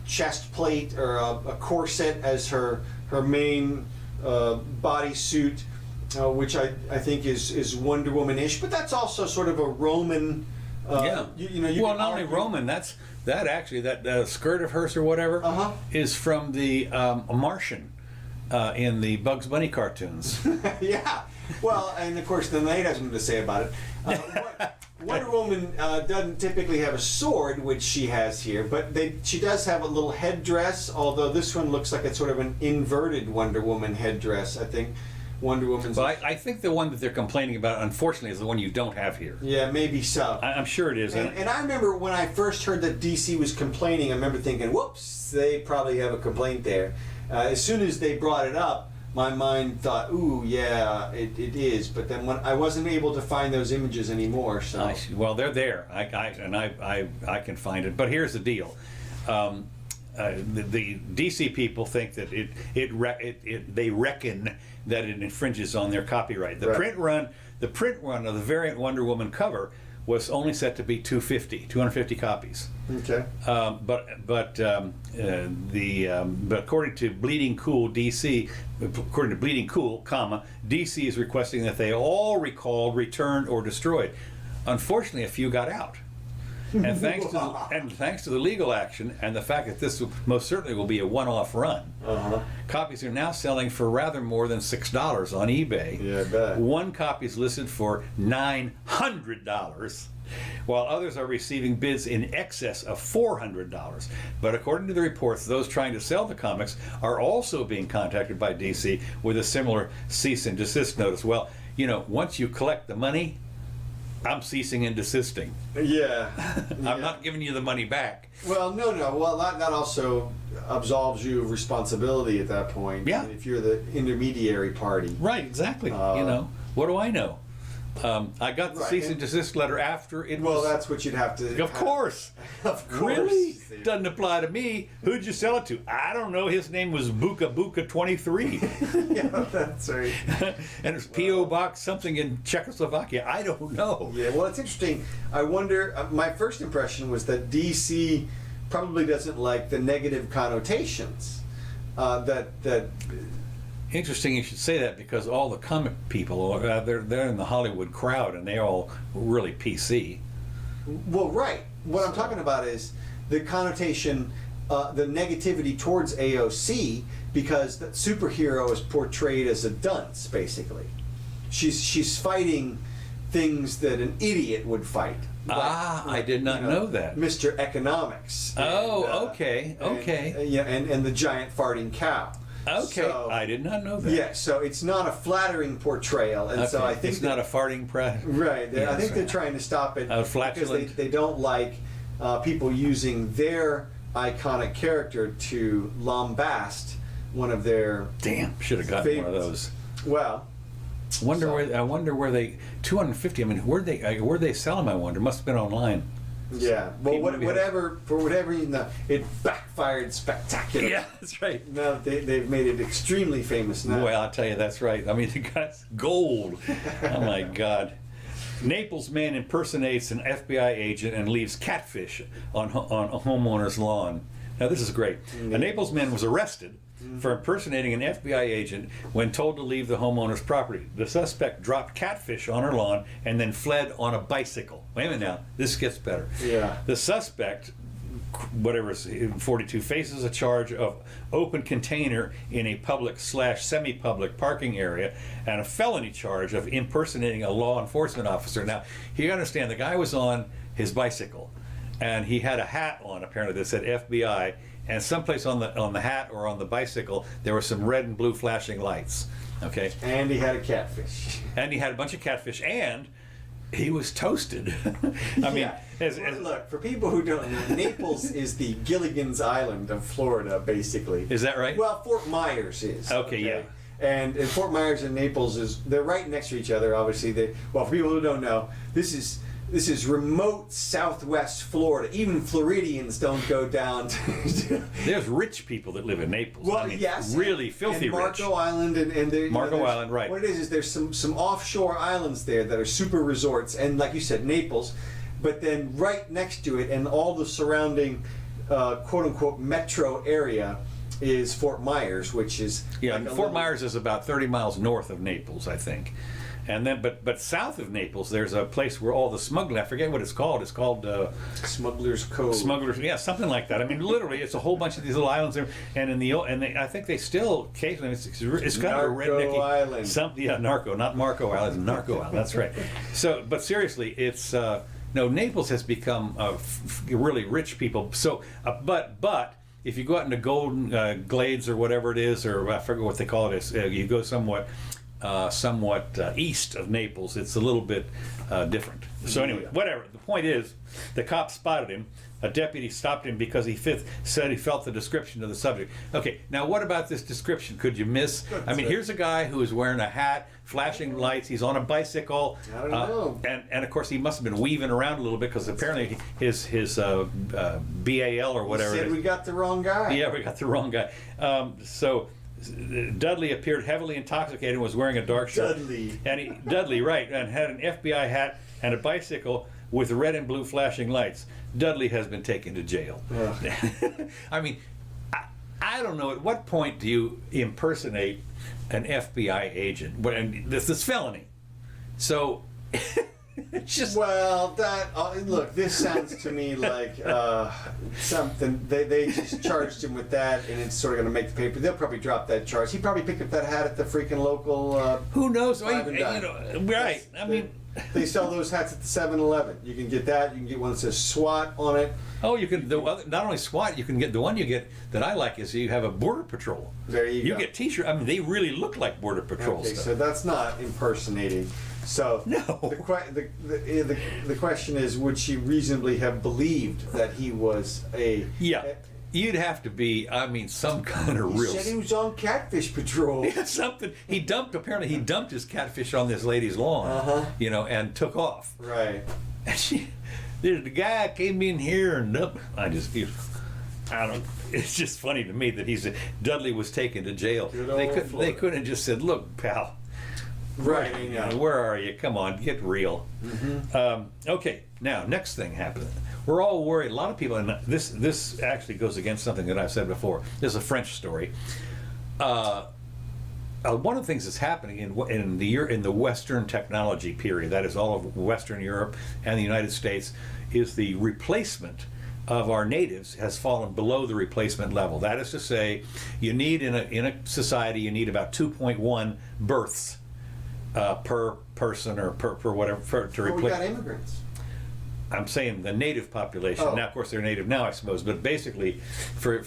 chest plate or a corset as her main bodysuit, which I think is Wonder Woman-ish, but that's also sort of a Roman. Well, not only Roman. That skirt of hers or whatever is from the Martian in the Bugs Bunny cartoons. Yeah. Well, and of course, the Knight has something to say about it. Wonder Woman doesn't typically have a sword, which she has here, but she does have a little headdress, although this one looks like it's sort of an inverted Wonder Woman headdress. I think Wonder Woman's... But I think the one that they're complaining about, unfortunately, is the one you don't have here. Yeah, maybe so. I'm sure it is. And I remember when I first heard that DC was complaining, I remember thinking, whoops, they probably have a complaint there. As soon as they brought it up, my mind thought, ooh, yeah, it is. But then when I wasn't able to find those images anymore, so... Well, they're there. I can find it. But here's the deal. The DC people think that they reckon that it infringes on their copyright. The print run of the variant Wonder Woman cover was only set to be 250 copies. Okay. But according to Bleeding Cool DC, according to Bleeding Cool, DC is requesting that they all recalled, returned, or destroyed. Unfortunately, a few got out. And thanks to the legal action and the fact that this most certainly will be a one-off run, copies are now selling for rather more than $6 on eBay. Yeah, I bet. One copy is listed for $900, while others are receiving bids in excess of $400. But according to the reports, those trying to sell the comics are also being contacted by DC with a similar cease and desist notice. Well, once you collect the money, I'm ceasing and desisting. Yeah. I'm not giving you the money back. Well, no. Well, that also absolves you of responsibility at that point. Yeah. If you're the intermediary party. Right, exactly. What do I know? I got the cease and desist letter after it was... Well, that's what you'd have to... Of course. Of course. Really? Doesn't apply to me. Who'd you sell it to? I don't know. His name was Buka 23. Yeah, that's right. And it's P.O. Box something in Czechoslovakia. I don't know. Yeah, well, it's interesting. I wonder... my first impression was that DC probably doesn't like the negative connotations that Interesting you should say that, because all the comic people, they're in the Hollywood crowd, and they're all really PC. Well, right. What I'm talking about is the connotation, the negativity towards AOC, because the superhero is portrayed as a dunce, basically. She's fighting things that an idiot would fight. I did not know that. Mr. Economics. Okay. And the giant farting cow. Okay, so, I did not know that. Yeah, so it's not a flattering portrayal, and so I think it's not a farting right. I think they're trying to stop it because they don't like people using their iconic character to lambast one of their should have gotten favorites. one of those. Well, I wonder where they 250. I mean, where'd they sell them? I wonder. Must have been online. Yeah. Well, for whatever reason, it backfired spectacularly. Yeah, that's right. Now they've made it extremely famous now. Boy, I'll tell you, that's right. I mean, the guy's gold. Oh my God. Naples man impersonates an FBI agent and leaves catfish on a homeowner's lawn. Now this is great. A Naples man was arrested for impersonating an FBI agent when told to leave the homeowner's property. The suspect dropped catfish on her lawn and then fled on a bicycle. Wait a minute now, this gets better. Yeah. The suspect, whatever, 42, faces a charge of open container in a public/semi-public parking area and a felony charge of impersonating a law enforcement officer. Now, you understand, the guy was on his bicycle and he had a hat on apparently that said FBI, and someplace on the hat or on the bicycle there were some red and blue flashing lights. Okay. And he had a catfish. And he had a bunch of catfish, and he was toasted. I mean, yeah. Look, for people who don't know, Naples is the Gilligan's Island of Florida, basically. Is that right? Well, Fort Myers is. Okay, yeah. And Fort Myers and Naples they're right next to each other. Obviously, well, for people who don't know, this is remote southwest Florida. Even Floridians don't go down to... There's rich people that live in Naples. Well, I mean, yes. really filthy and Marco rich. Island and Marco Island, right. What it is there's some offshore islands there that are super resorts, and like you said, Naples, but then right next to it and all the surrounding quote-unquote metro area is Fort Myers, which is... Yeah, like Fort Myers is about 30 miles north of Naples, I think. And then, but south of Naples, there's a place where all the smuggling, I forget what it's called. It's called Smuggler's Cove. Smugglers, yeah, something like that. I mean, literally, it's a whole bunch of these little islands there, and I think they still occasionally it's kind of a rednecky Island. Narco, not Marco Island, Narco Island. That's right. So, but seriously, it's no, Naples has become really rich people. So, but if you go out into Golden Glades or whatever it is, or I forget what they call it, you go somewhat east of Naples, it's a little bit different. So anyway, whatever. The point is, the cop spotted him. A deputy stopped him because he said he felt the description of the subject. Okay, now what about this description? Could you miss? I mean, here's a guy who is wearing a hat, flashing lights. He's on a bicycle. I don't know. And of course, he must have been weaving around a little bit because apparently his BAL or whatever. He said we got the wrong guy. Yeah, we got the wrong guy. So Dudley appeared heavily intoxicated and was wearing a dark shirt. Dudley, right, and had an FBI hat and a bicycle with red and blue flashing lights. Dudley has been taken to jail. I mean, I don't know, at what point do you impersonate an FBI agent? This is felony. So, it's just... Well, look, this sounds to me like something, they just charged him with that, and it's sort of going to make the paper. They'll probably drop that charge. He probably picked up that hat at the freaking local... Who knows? Right. I mean... They sell those hats at the 7-Eleven. You can get that. You can get one that says SWAT on it. Oh, you can. Not only SWAT, you can get the one you get that I like is you have a Border Patrol. There you go. You get T-shirt. I mean, they really look like Border Patrol Okay, stuff. so that's not impersonating. So no. The question is, would she reasonably have believed that he was a... Yeah. You'd have to be, I mean, some kind of real... He said he was on catfish patrol. Yeah, something. Apparently he dumped his catfish on this lady's lawn, and took off. Right. And the guy came in here and I don't, it's just funny to me that Dudley was taken to jail. They couldn't have just said, look, pal. Right. Where are you? Come on, get real. Okay, now, next thing happened. We're all worried. A lot of people, and this actually goes against something that I've said before. This is a French story. One of the things that's happening in the Western technology period, that is all of Western Europe and the United States, is the replacement of our natives has fallen below the replacement level. That is to say, you need in a society you need about 2.1 births per person or per whatever to replace. We got immigrants. I'm saying the native population. Oh. Now, of course, they're native now, I suppose, but basically, for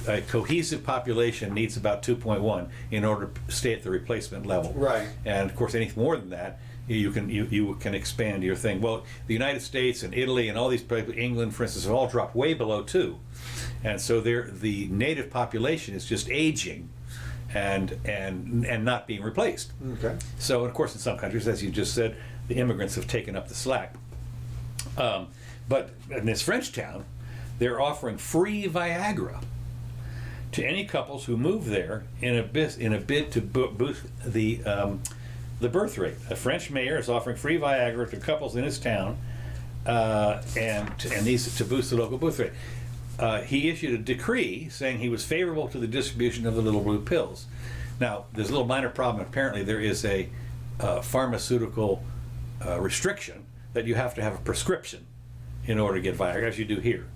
a cohesive population needs about 2.1 in order to stay at the replacement level. Right. And of course, anything more than that, you can expand your thing. Well, the United States and Italy and all these places, England, for instance, have all dropped way below 2, and so the native population is just aging. and not being replaced. Okay. So, of course, in some countries, as you just said, the immigrants have taken up the slack. But in this French town, they're offering free Viagra to any couples who move there in a bid to boost the birth rate. A French mayor is offering free Viagra to couples in his town, and these to boost the local birth rate. He issued a decree saying he was favorable to the distribution of the little blue pills. Now, there's a little minor problem. Apparently, there is a pharmaceutical restriction that you have to have a prescription in order to get Viagra, as you do here.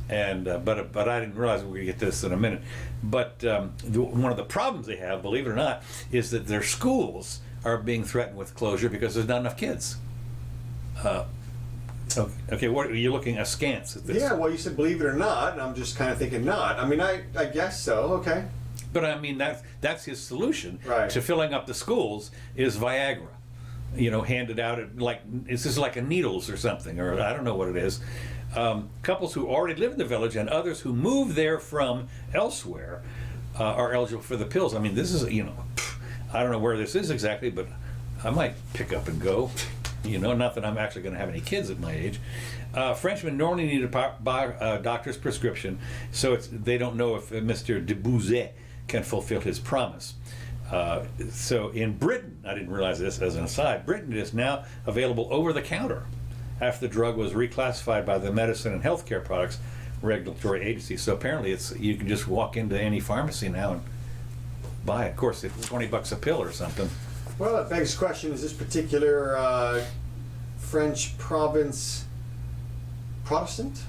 And but I didn't realize we were going to get to this in a minute. But one of the problems they have, believe it or not, is that their schools are being threatened with closure because there's not enough kids. Okay, what are you looking askance at this? Yeah, well, you said believe it or not, and I'm just kind of thinking not. I mean, I guess so. Okay. But I mean, that's his solution Right. to filling up the schools is Viagra. You know, handed out at like it's just like a needles or something, or I don't know what it is. Couples who already live in the village and others who move there from elsewhere are eligible for the pills. I mean, this is, you know, I don't know where this is exactly, but I might pick up and go. You know, not that I'm actually going to have any kids at my age. Frenchmen normally need a doctor's prescription, so they don't know if Mr. de Bouzet can fulfill his promise. So in Britain, I didn't realize this as an aside, Britain is now available over the counter after the drug was reclassified by the Medicine and Healthcare Products Regulatory Agency. So apparently you can just walk into any pharmacy now and buy it. Of course, it's $20 a pill or something. Well, it begs the question: is this particular French province Protestant?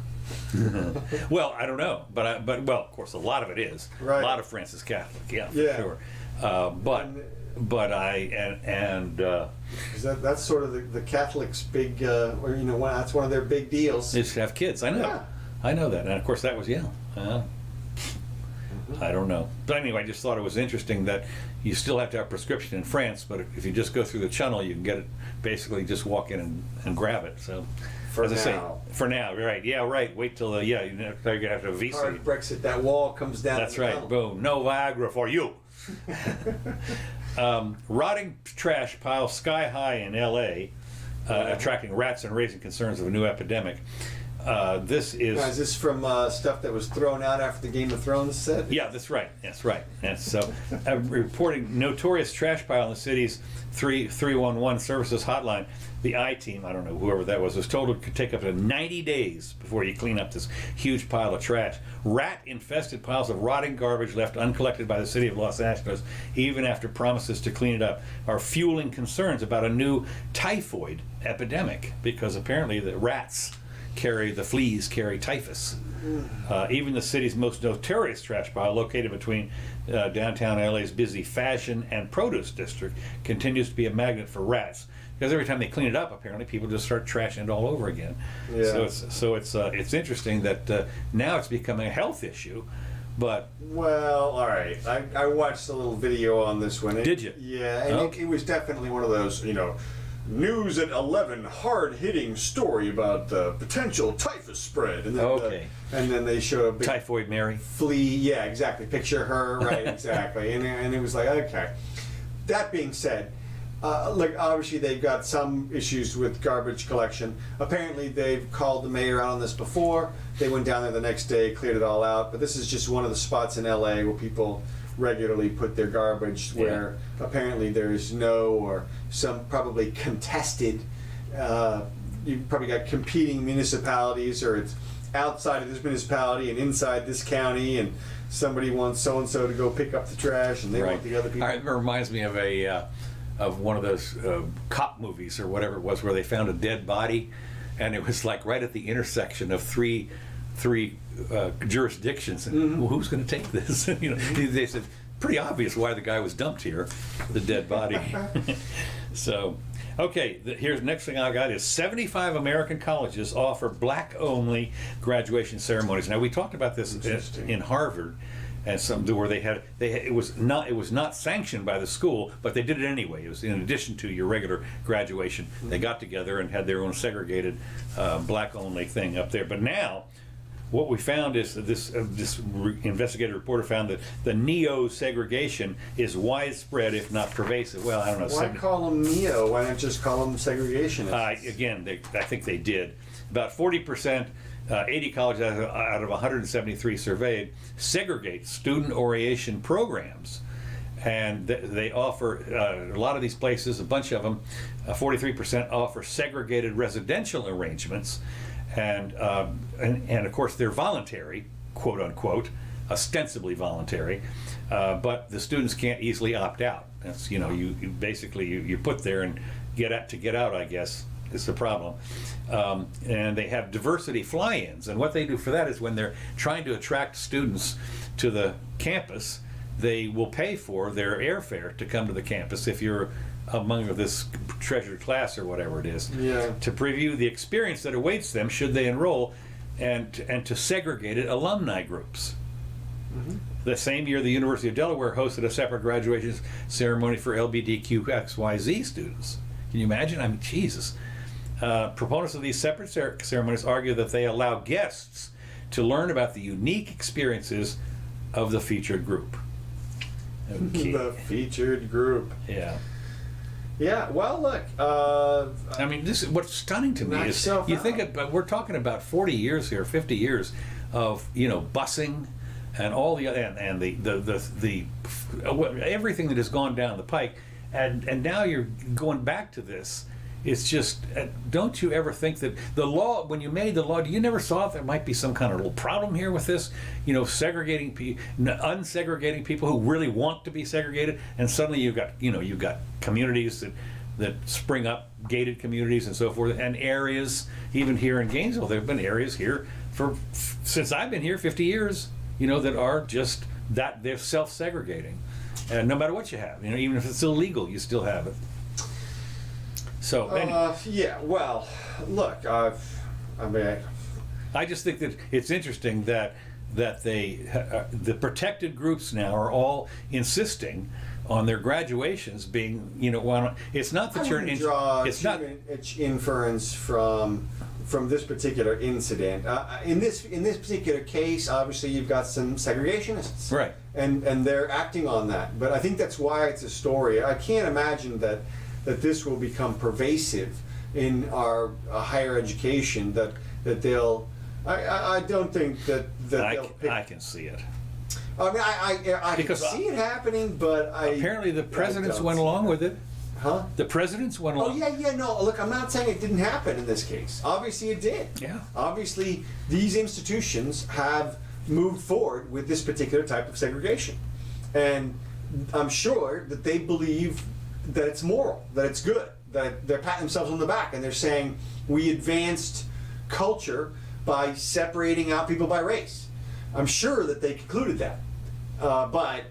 Well, I don't know, but well, of course, a lot of it is. Right. A lot of France is Catholic, yeah, for Yeah. sure. But That's sort of the Catholics' big, or you know, that's one of their big deals. they just have kids. I know, Yeah. I know that, and of course that was I don't know, but anyway, I just thought it was interesting that you still have to have a prescription in France, but if you just go through the channel, you can get it. Basically, just walk in and grab it. So, For as I say, now. for now, right? Yeah, right. Wait till you're gonna have to have a visa. Hard Brexit, that wall comes down. That's to the right. tunnel. Boom. No Viagra for you. Rotting trash pile sky high in L.A., attracting rats and raising concerns of a new epidemic. This is. Now, is this from stuff that was thrown out after the Game of Thrones set? Yeah, that's right. That's right. And so, reporting notorious trash pile in the city's 311 services hotline. The I-team, I don't know, whoever that was told it could take up to 90 days before you clean up this huge pile of trash. Rat-infested piles of rotting garbage left uncollected by the city of Los Angeles, even after promises to clean it up, are fueling concerns about a new typhoid epidemic, because apparently the fleas carry typhus. Even the city's most notorious trash pile, located between downtown LA's busy fashion and produce district, continues to be a magnet for rats. Because every time they clean it up, apparently people just start trashing it all over again. Yeah. So it's interesting that now it's becoming a health issue, but Well, all right. I watched a little video on this one. Did you? Yeah, and Okay. it was definitely one of those, you know, news at 11, hard-hitting story about the potential typhus spread. And then Okay. and then they show a big Typhoid Mary. flea. Yeah, exactly. Picture her. Right, exactly. And it was like, okay. That being said, look, obviously they've got some issues with garbage collection. Apparently they've called the mayor out on this before. They went down there the next day, cleared it all out. But this is just one of the spots in LA where people regularly put their garbage, where apparently there's no, or some probably contested, you've probably got competing municipalities, or it's outside of this municipality and inside this county, and somebody wants so-and-so to go pick up the trash, and they want the other people. It reminds me of of one of those cop movies or whatever it was, where they found a dead body, and it was like right at the intersection of three jurisdictions. And well, who's going to take this? You know, they said pretty obvious why the guy was dumped here, the dead body. So, okay, here's the next thing I got is 75 American colleges offer black-only graduation ceremonies. Now we talked about this in Harvard, and some where it was not sanctioned by the school, but they did it anyway. It was in addition to your regular graduation. They got together and had their own segregated black-only thing up there. But now, what we found is that this investigative reporter found that the neo-segregation is widespread, if not pervasive. Well, I don't know. Why call them neo? Why not just call them segregationists? Again, I think they did. About 40%, 80 colleges out of 173 surveyed, segregate student orientation programs. And they offer, a lot of these places, a bunch of them, 43% offer segregated residential arrangements. And of course they're voluntary, quote unquote, ostensibly voluntary, but the students can't easily opt out. That's, you basically you put there and get out, I guess, is the problem. And they have diversity fly-ins, and what they do for that is when they're trying to attract students to the campus, they will pay for their airfare to come to the campus if you're among this treasured class or whatever it is, to preview the experience that awaits them should they enroll, and to segregated alumni groups. Mm-hmm. The same year, the University of Delaware hosted a separate graduation ceremony for LGBTQXYZ students. Can you imagine? I mean, Jesus. Proponents of these separate ceremonies argue that they allow guests to learn about the unique experiences of the featured group. Okay. The featured group. Yeah. Yeah, well, look. I mean, this is what's stunning to me is you think about, we're talking about 40 years here, 50 years of busing and all the and the everything that has gone down the pike, and now you're going back to this. It's just, don't you ever think that the law, when you made the law, you never saw there might be some kind of little problem here with this, segregating unsegregating people who really want to be segregated, and suddenly you've got communities that spring up, gated communities and so forth, and areas, even here in Gainesville, there have been areas here since I've been here 50 years, that are just that they're self-segregating, and no matter what you have, even if it's illegal, you still have it. So anyway. Yeah, well, look, I just think that it's interesting that the protected groups now are all insisting on their graduations being, it's not that you're it's not inference from this particular incident. In this particular case, obviously you've got some segregationists, right, and they're acting on that. But I think that's why it's a story. I can't imagine that this will become pervasive in our higher education, that they'll, I don't think that they'll pick. I can see it. I mean, I can see it happening, but apparently the presidents went along with it. Huh? The presidents went along. Oh, yeah, no, look, I'm not saying it didn't happen in this case. Obviously it did. Yeah. Obviously these institutions have moved forward with this particular type of segregation. And I'm sure that they believe that it's moral, that it's good, that they're patting themselves on the back and they're saying, we advanced culture by separating out people by race. I'm sure that they concluded that. But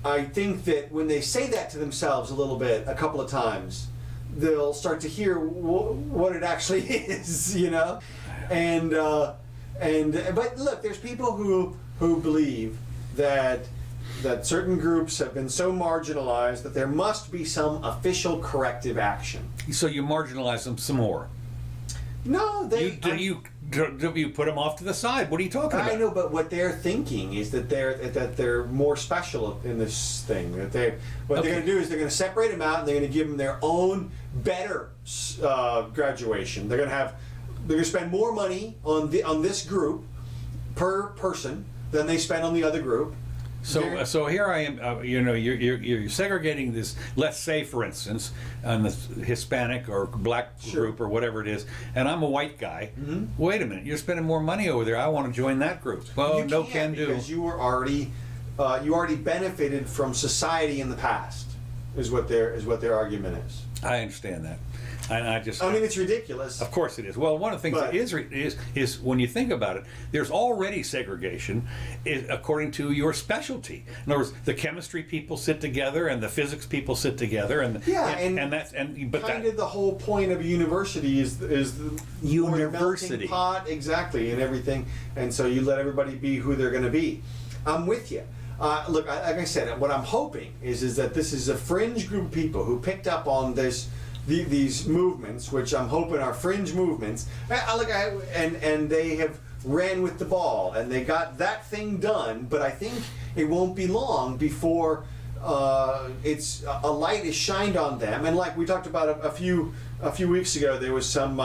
I think that when they say that to themselves a couple of times, they'll start to hear what it actually is, And but look, there's people who believe that certain groups have been so marginalized that there must be some official corrective action. So you marginalize them some more? No, you put them off to the side. What are you talking about? I know, but what they're thinking is that they're more special in this thing. That they're going to do is they're going to separate them out and they're going to give them their own better graduation. They're going to spend more money on this group per person than they spend on the other group. So here I am. You're segregating this. Let's say, for instance, on the Hispanic or black group or whatever it is, and I'm a white guy. Mm-hmm. Wait a minute, you're spending more money over there. I want to join that group. Well, no can do. Because you were already benefited from society in the past. Is what their argument is. I understand that. And I mean, it's ridiculous. Of course it is. Well, one of the things that is when you think about it, there's already segregation according to your specialty. In other words, the chemistry people sit together and the physics people sit together, and the whole point of a university is the melting pot, exactly, and everything. And so you let everybody be who they're going to be. I'm with you. Look, like I said, what I'm hoping is that this is a fringe group of people who picked up on these movements, which I'm hoping are fringe movements, and they have ran with the ball, and they got that thing done. But I think it won't be long before it's a light is shined on them. And like we talked about a few weeks ago, there was some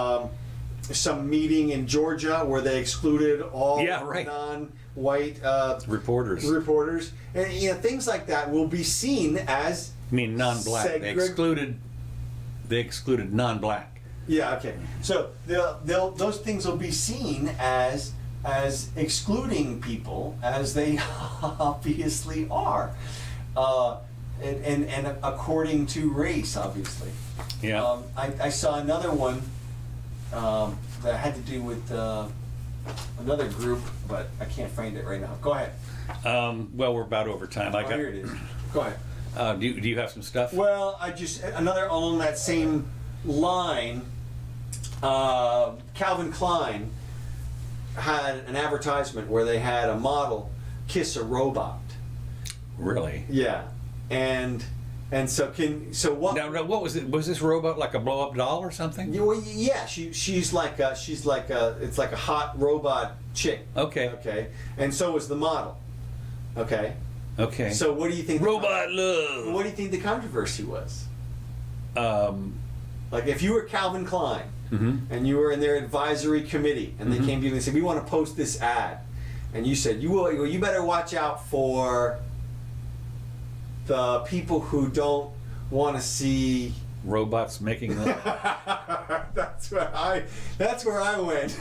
meeting in Georgia where they excluded all non-white reporters, and things like that will be seen as. I mean, non-black. They excluded non-black. Yeah. Okay. So those things will be seen as excluding people, as they obviously are, and according to race, obviously. Yeah. I saw another one that had to do with another group, but I can't find it right now. Go ahead. Well, we're about over time. Here it is. Go ahead. Do you have some stuff? Well, another along that same line. Calvin Klein had an advertisement where they had a model kiss a robot. Really? Yeah, and so what? Now, what was it? Was this robot like a blow-up doll or something? Yeah, she's like a hot robot chick. Okay. Okay, and so was the model. Okay. Okay. So what do you think? Robot love. What do you think the controversy was? Like if you were Calvin Klein and you were in their advisory committee and they came to you and they said, we want to post this ad, and you said, you better watch out for the people who don't want to see robots making them. That's where I went,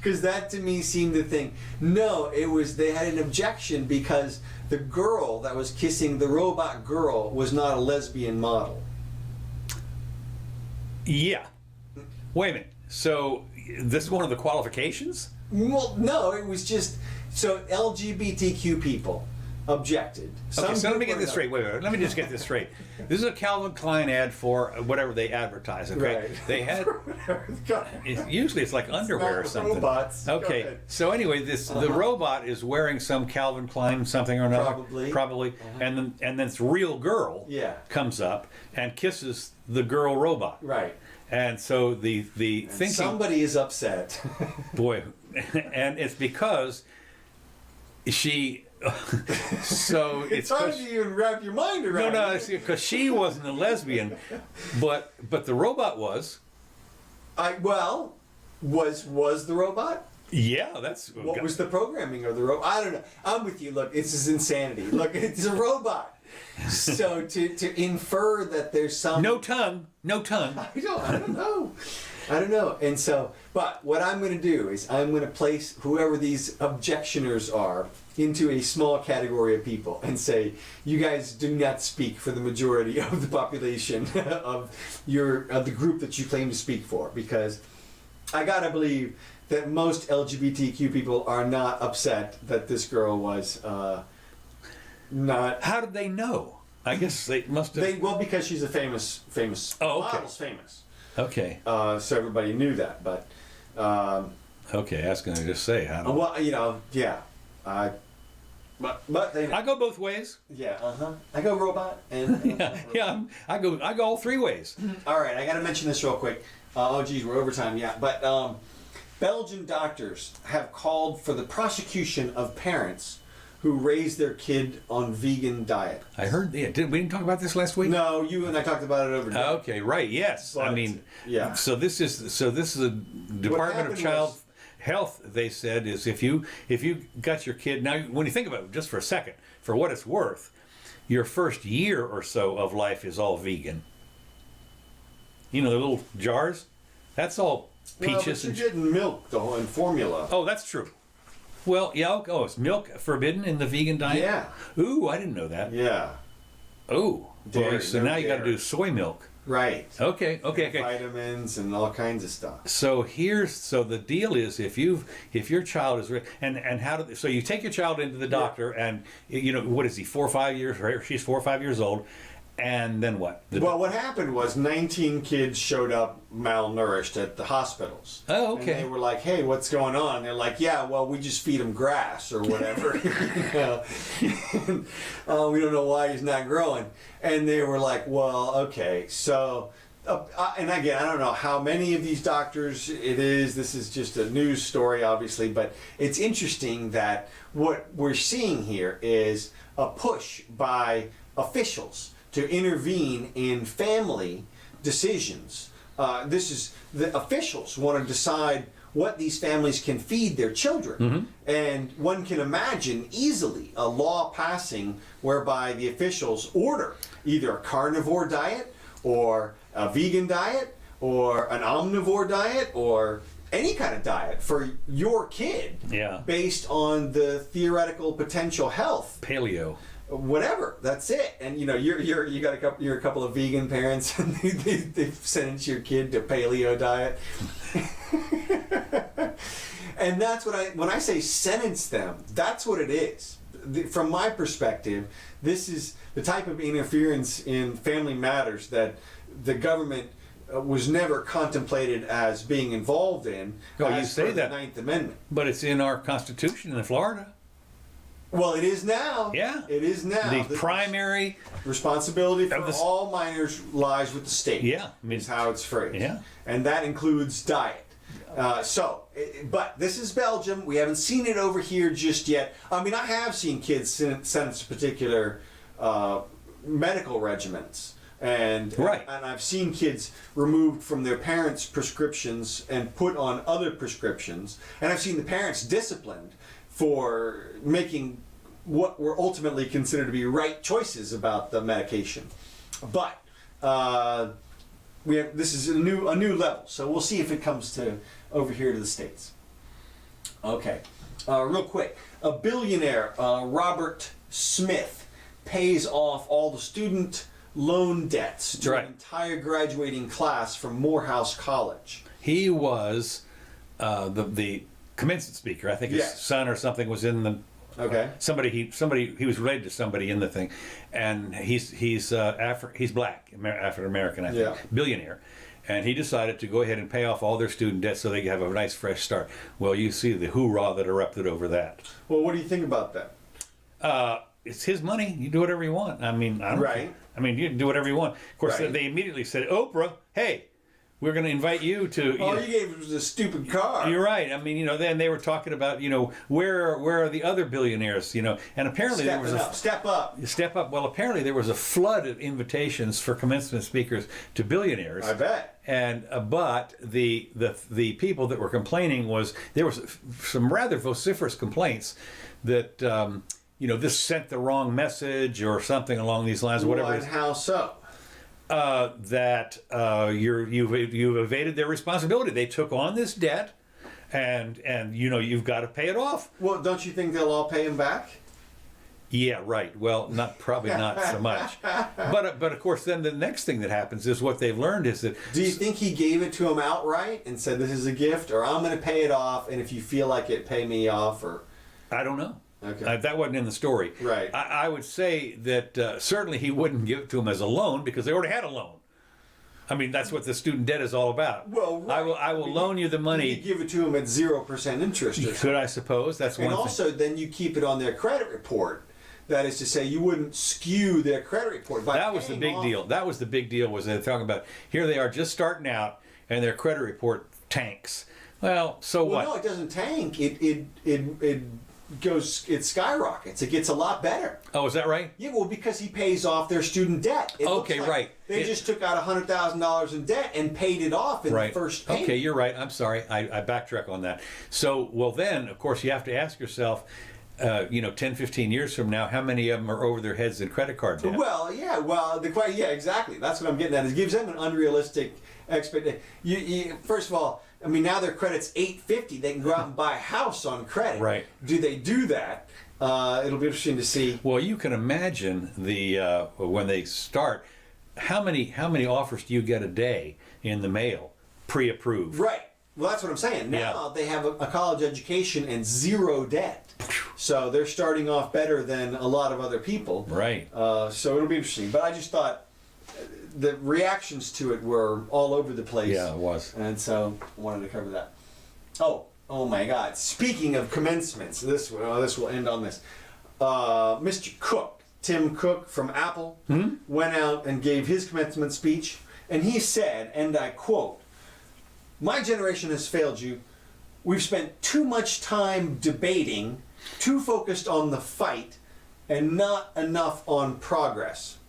because that to me seemed the thing. No, it was they had an objection because the girl that was kissing the robot girl was not a lesbian model. Yeah. Wait a minute. So this is one of the qualifications? Well, no, it was just so LGBTQ people objected. Okay, so let me get this straight. Wait. Let me just get this straight. This is a Calvin Klein ad for whatever they advertise. Okay, right. They had. Usually it's like underwear or something. Robots. Okay, so anyway, the robot is wearing some Calvin Klein something or another. Probably. And then this real girl comes up and kisses the girl robot. Right. And so the thinking. Somebody is upset. Boy, and it's because she. So it's hard to even wrap your mind around. No, because she wasn't a lesbian, but the robot was. Was the robot? Yeah, that's. What was the programming of the robot? I don't know. I'm with you. Look, this is insanity. Look, it's a robot. So to infer that there's some no tongue. I don't know. And so, but what I'm going to do is I'm going to place whoever these objectioners are into a small category of people and say, you guys do not speak for the majority of the population of the group that you claim to speak for, because I gotta believe that most LGBTQ people are not upset that this girl was not. How did they know? I guess they must have. Well, because she's a famous. Oh, okay. Model's famous. Okay. So everybody knew that, but. Okay, I was going to just say. Well, yeah. But they. I go both ways. Yeah. I go robot and. I go all three ways. All right, I got to mention this real quick. Oh, geez, we're over time. Yeah, but Belgian doctors have called for the prosecution of parents who raise their kid on vegan diet. I heard. Yeah, we didn't talk about this last week? No, you and I talked about it over dinner. Okay, right. Yes. But, I mean, yeah. So this is a Department of Child Health. They said is if you got your kid now, when you think about it, just for a second, for what it's worth, your first year or so of life is all vegan. You know the little jars, that's all peaches. Well, but you're getting milk though and formula. Oh, that's true. Well, yeah. Oh, is milk forbidden in the vegan diet? Yeah. Ooh, I didn't know that. Yeah. Oh, boy. So now you got to do soy milk. Right. Okay. Vitamins and all kinds of stuff. So the deal is if your child is so you take your child into the doctor and what is he 4 or 5 years, right? She's 4 or 5 years old. And then what? Well, what happened was 19 kids showed up malnourished at the hospitals. Oh, okay. And they were like, hey, what's going on? And they're like, yeah, well, we just feed him grass or whatever. We don't know why he's not growing. And they were like, well, okay, so and again, I don't know how many of these doctors it is. This is just a news story, obviously, but it's interesting that what we're seeing here is a push by officials to intervene in family decisions. This is the officials want to decide what these families can feed their children. And one can imagine easily a law passing whereby the officials order either a carnivore diet or a vegan diet or an omnivore diet or any kind of diet for your kid, based on the theoretical potential health. Paleo. Whatever, that's it. And you're a couple of vegan parents, and they've sentenced your kid to paleo diet. And that's when I say sentence them, that's what it is. From my perspective, this is the type of interference in family matters that the government was never contemplated as being involved in. Oh, you say that. The Ninth Amendment. But it's in our Constitution in Florida. Well, it is now. Yeah. It is now. The primary responsibility for all minors lies with the state. Yeah. Is how it's phrased. Yeah. And that includes diet. But this is Belgium. We haven't seen it over here just yet. I mean, I have seen kids sentenced to particular medical regimens. And I've seen kids removed from their parents' prescriptions and put on other prescriptions. And I've seen the parents disciplined for making what were ultimately considered to be right choices about the medication. But this is a new level, so we'll see if it comes to over here to the States. Okay, real quick, a billionaire, Robert Smith, pays off all the student loan debts to an entire graduating class from Morehouse College. He was the commencement speaker. I think his son or something was in the. Okay. He was related to somebody in the thing, and he's black, African American, I think, billionaire, and he decided to go ahead and pay off all their student debt so they could have a nice fresh start. Well, you see the hoorah that erupted over that. Well, what do you think about that? It's his money. You do whatever you want. I mean, I don't. Right. I mean, you can do whatever you want. Of course, they immediately said, Oprah, hey, we're going to invite you to. All you gave was a stupid car. You're right. I mean, then they were talking about, where are the other billionaires, and apparently there was step up. Well, apparently there was a flood of invitations for commencement speakers to billionaires. I bet. And but the people that were complaining there was some rather vociferous complaints that this sent the wrong message or something along these lines, or whatever. And how so? That you've evaded their responsibility. They took on this debt, and you've got to pay it off. Well, don't you think they'll all pay him back? Yeah, right. Well, probably not so much. But of course, then the next thing that happens is what they've learned is that. Do you think he gave it to him outright and said, "This is a gift," or "I'm going to pay it off, and if you feel like it, pay me off"? Or I don't know. Okay. That wasn't in the story. Right. I would say that certainly he wouldn't give it to him as a loan because they already had a loan. I mean, that's what the student debt is all about. Well, right. I will loan you the money. You give it to him at 0% interest. You could, I suppose. That's one thing. And also, then you keep it on their credit report. That is to say, you wouldn't skew their credit report. That was the big deal. That was the big deal. Was they're talking about here they are just starting out, and their credit report tanks. Well, so what? No, it doesn't tank. It skyrockets. It gets a lot better. Oh, is that right? Yeah, well, because he pays off their student debt. Okay, right. They just took out $100,000 in debt and paid it off in the first payment. Okay, you're right. I'm sorry. I backtrack on that. So, well, then, of course, you have to ask yourself, 10, 15 years from now, how many of them are over their heads in credit card debt? Well, yeah. Well, exactly. That's what I'm getting at. It gives them an unrealistic expectation. First of all, I mean, now their credit's $850. They can go out and buy a house on credit. Right. Do they do that? It'll be interesting to see. Well, you can imagine when they start, how many offers do you get a day in the mail, pre-approved? Right. Well, that's what I'm saying. Now they have a college education and zero debt. So they're starting off better than a lot of other people. Right. So it'll be interesting. But I just thought the reactions to it were all over the place. Yeah, it was. And so I wanted to cover that. Oh my God. Speaking of commencements, this will end on this. Mr. Cook, Tim Cook from Apple, went out and gave his commencement speech. And he said, and I quote, "My generation has failed you. We've spent too much time debating, too focused on the fight, and not enough on progress."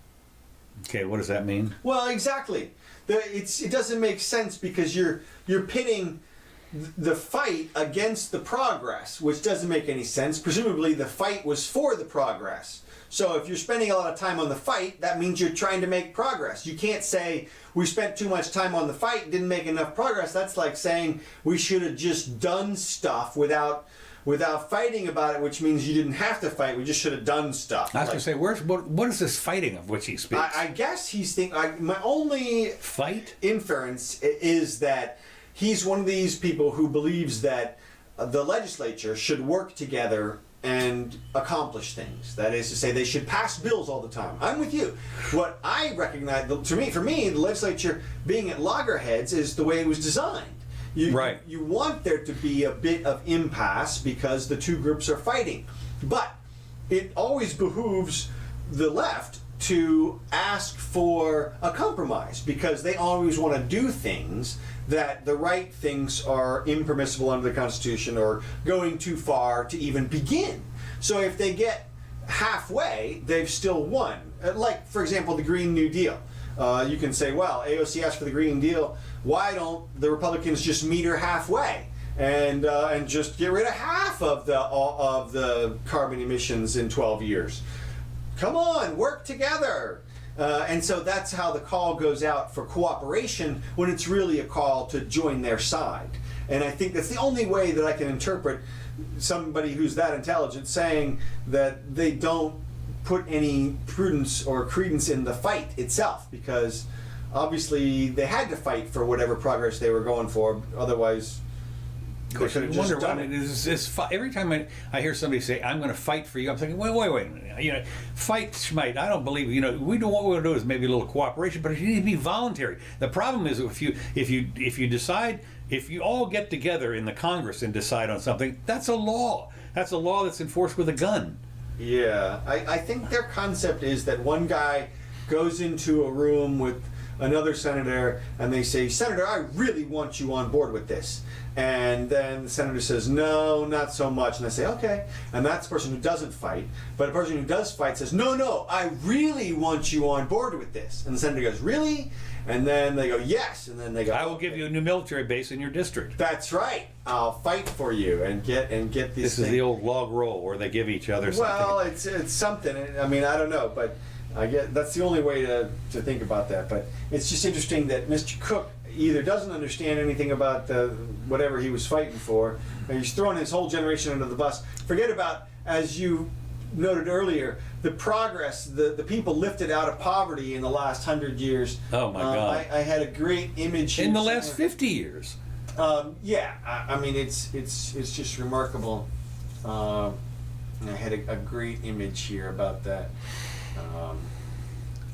Okay, what does that mean? Well, exactly. It doesn't make sense because you're pitting the fight against the progress, which doesn't make any sense. Presumably the fight was for the progress. So if you're spending a lot of time on the fight, that means you're trying to make progress. You can't say we spent too much time on the fight, didn't make enough progress. That's like saying we should have just done stuff without fighting about it, which means you didn't have to fight. We just should have done stuff. I was going to say, what is this fighting of which he speaks? I guess he's thinking. My only fight inference is that he's one of these people who believes that the legislature should work together and accomplish things. That is to say, they should pass bills all the time. I'm with you. What I recognize, for me, the legislature being at loggerheads is the way it was designed. You want there to be a bit of impasse because the two groups are fighting. But it always behooves the left to ask for a compromise because they always want to do things that the right thinks are impermissible under the Constitution or going too far to even begin. So if they get halfway, they've still won. Like, for example, the Green New Deal. You can say, well, AOC asked for the Green Deal. Why don't the Republicans just meet her halfway and just get rid of half of the carbon emissions in 12 years? Come on, work together. And so that's how the call goes out for cooperation when it's really a call to join their side. And I think that's the only way that I can interpret somebody who's that intelligent saying that they don't put any prudence or credence in the fight itself, because obviously they had to fight for whatever progress they were going for, otherwise they could have just done it. Every time I hear somebody say, "I'm going to fight for you," I'm thinking, wait a minute. Fight, schmight. I don't believe. We don't. What we'll do is maybe a little cooperation, but it needs to be voluntary. The problem is if you decide, if you all get together in the Congress and decide on something, that's a law. That's a law that's enforced with a gun. Yeah, I think their concept is that one guy goes into a room with another senator and they say, "Senator, I really want you on board with this." And then the senator says, "No, not so much." And they say, "Okay." And that's the person who doesn't fight. But the person who does fight says, "No, I really want you on board with this." And the senator goes, "Really?" And then they go, "Yes." And then they go, "I will give you a new military base in your district." That's right. I'll fight for you and get this. This is the old log roll where they give each other something. Well, it's something. I mean, I don't know, but I get that's the only way to think about that. But it's just interesting that Mr. Cook either doesn't understand anything about whatever he was fighting for, and he's throwing his whole generation under the bus. Forget about, as you noted earlier, the progress, the people lifted out of poverty in the last 100 years. Oh my God! I had a great image in the last 50 years. Yeah, I mean it's just remarkable. I had a great image here about that.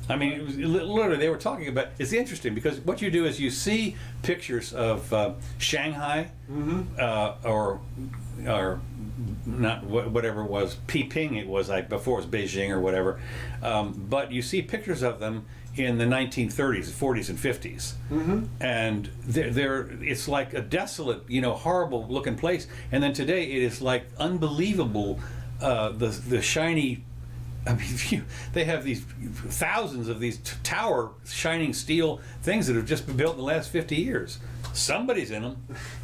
I mean, it was literally they were talking about. It's interesting because what you do is you see pictures of Shanghai, or not whatever it was, Peiping. It was like before it was Beijing or whatever. But you see pictures of them in the 1930s, 40s, and 50s, and it's like a desolate, horrible looking place. And then today it is like unbelievable, the shiny. I mean, they have these thousands of these tower shining steel things that have just been built in the last 50 years. Somebody's in them.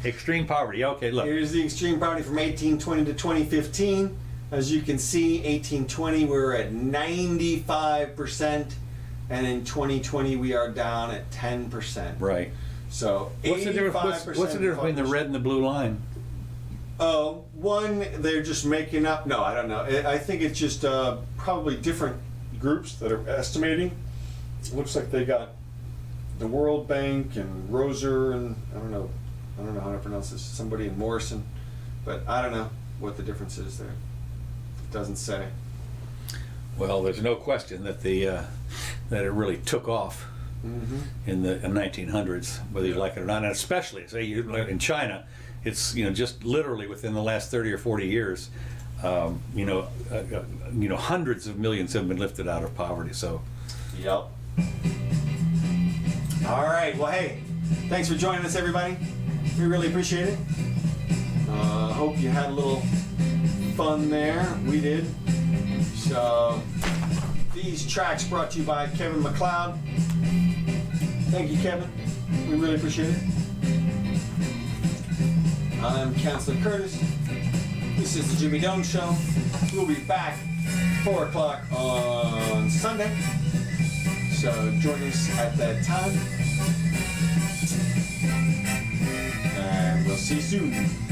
Extreme poverty. Okay, look. Here's the extreme poverty from 1820 to 2015. As you can see, 1820 we're at 95%, and in 2020 we are down at 10%. Right. So what's the difference between the red and the blue line? One, they're just making up. No, I don't know. I think it's just probably different groups that are estimating. It looks like they got the World Bank and Roser and I don't know how to pronounce this. Somebody in Morrison, but I don't know what the difference is there. It doesn't say. Well, there's no question that that it really took off in the 1900s, whether you like it or not, and especially say in China. It's just literally within the last 30 or 40 years, hundreds of millions have been lifted out of poverty. So, yep. All right. Well, hey, thanks for joining us, everybody. We really appreciate it. Hope you had a little fun there. We did. So, these tracks brought to you by Kevin MacLeod. Thank you, Kevin. We really appreciate it. I'm Counselor Curtis. This is the Jimmy Doane Show. We'll be back 4 o'clock on Sunday. So join us at that time. And we'll see you soon.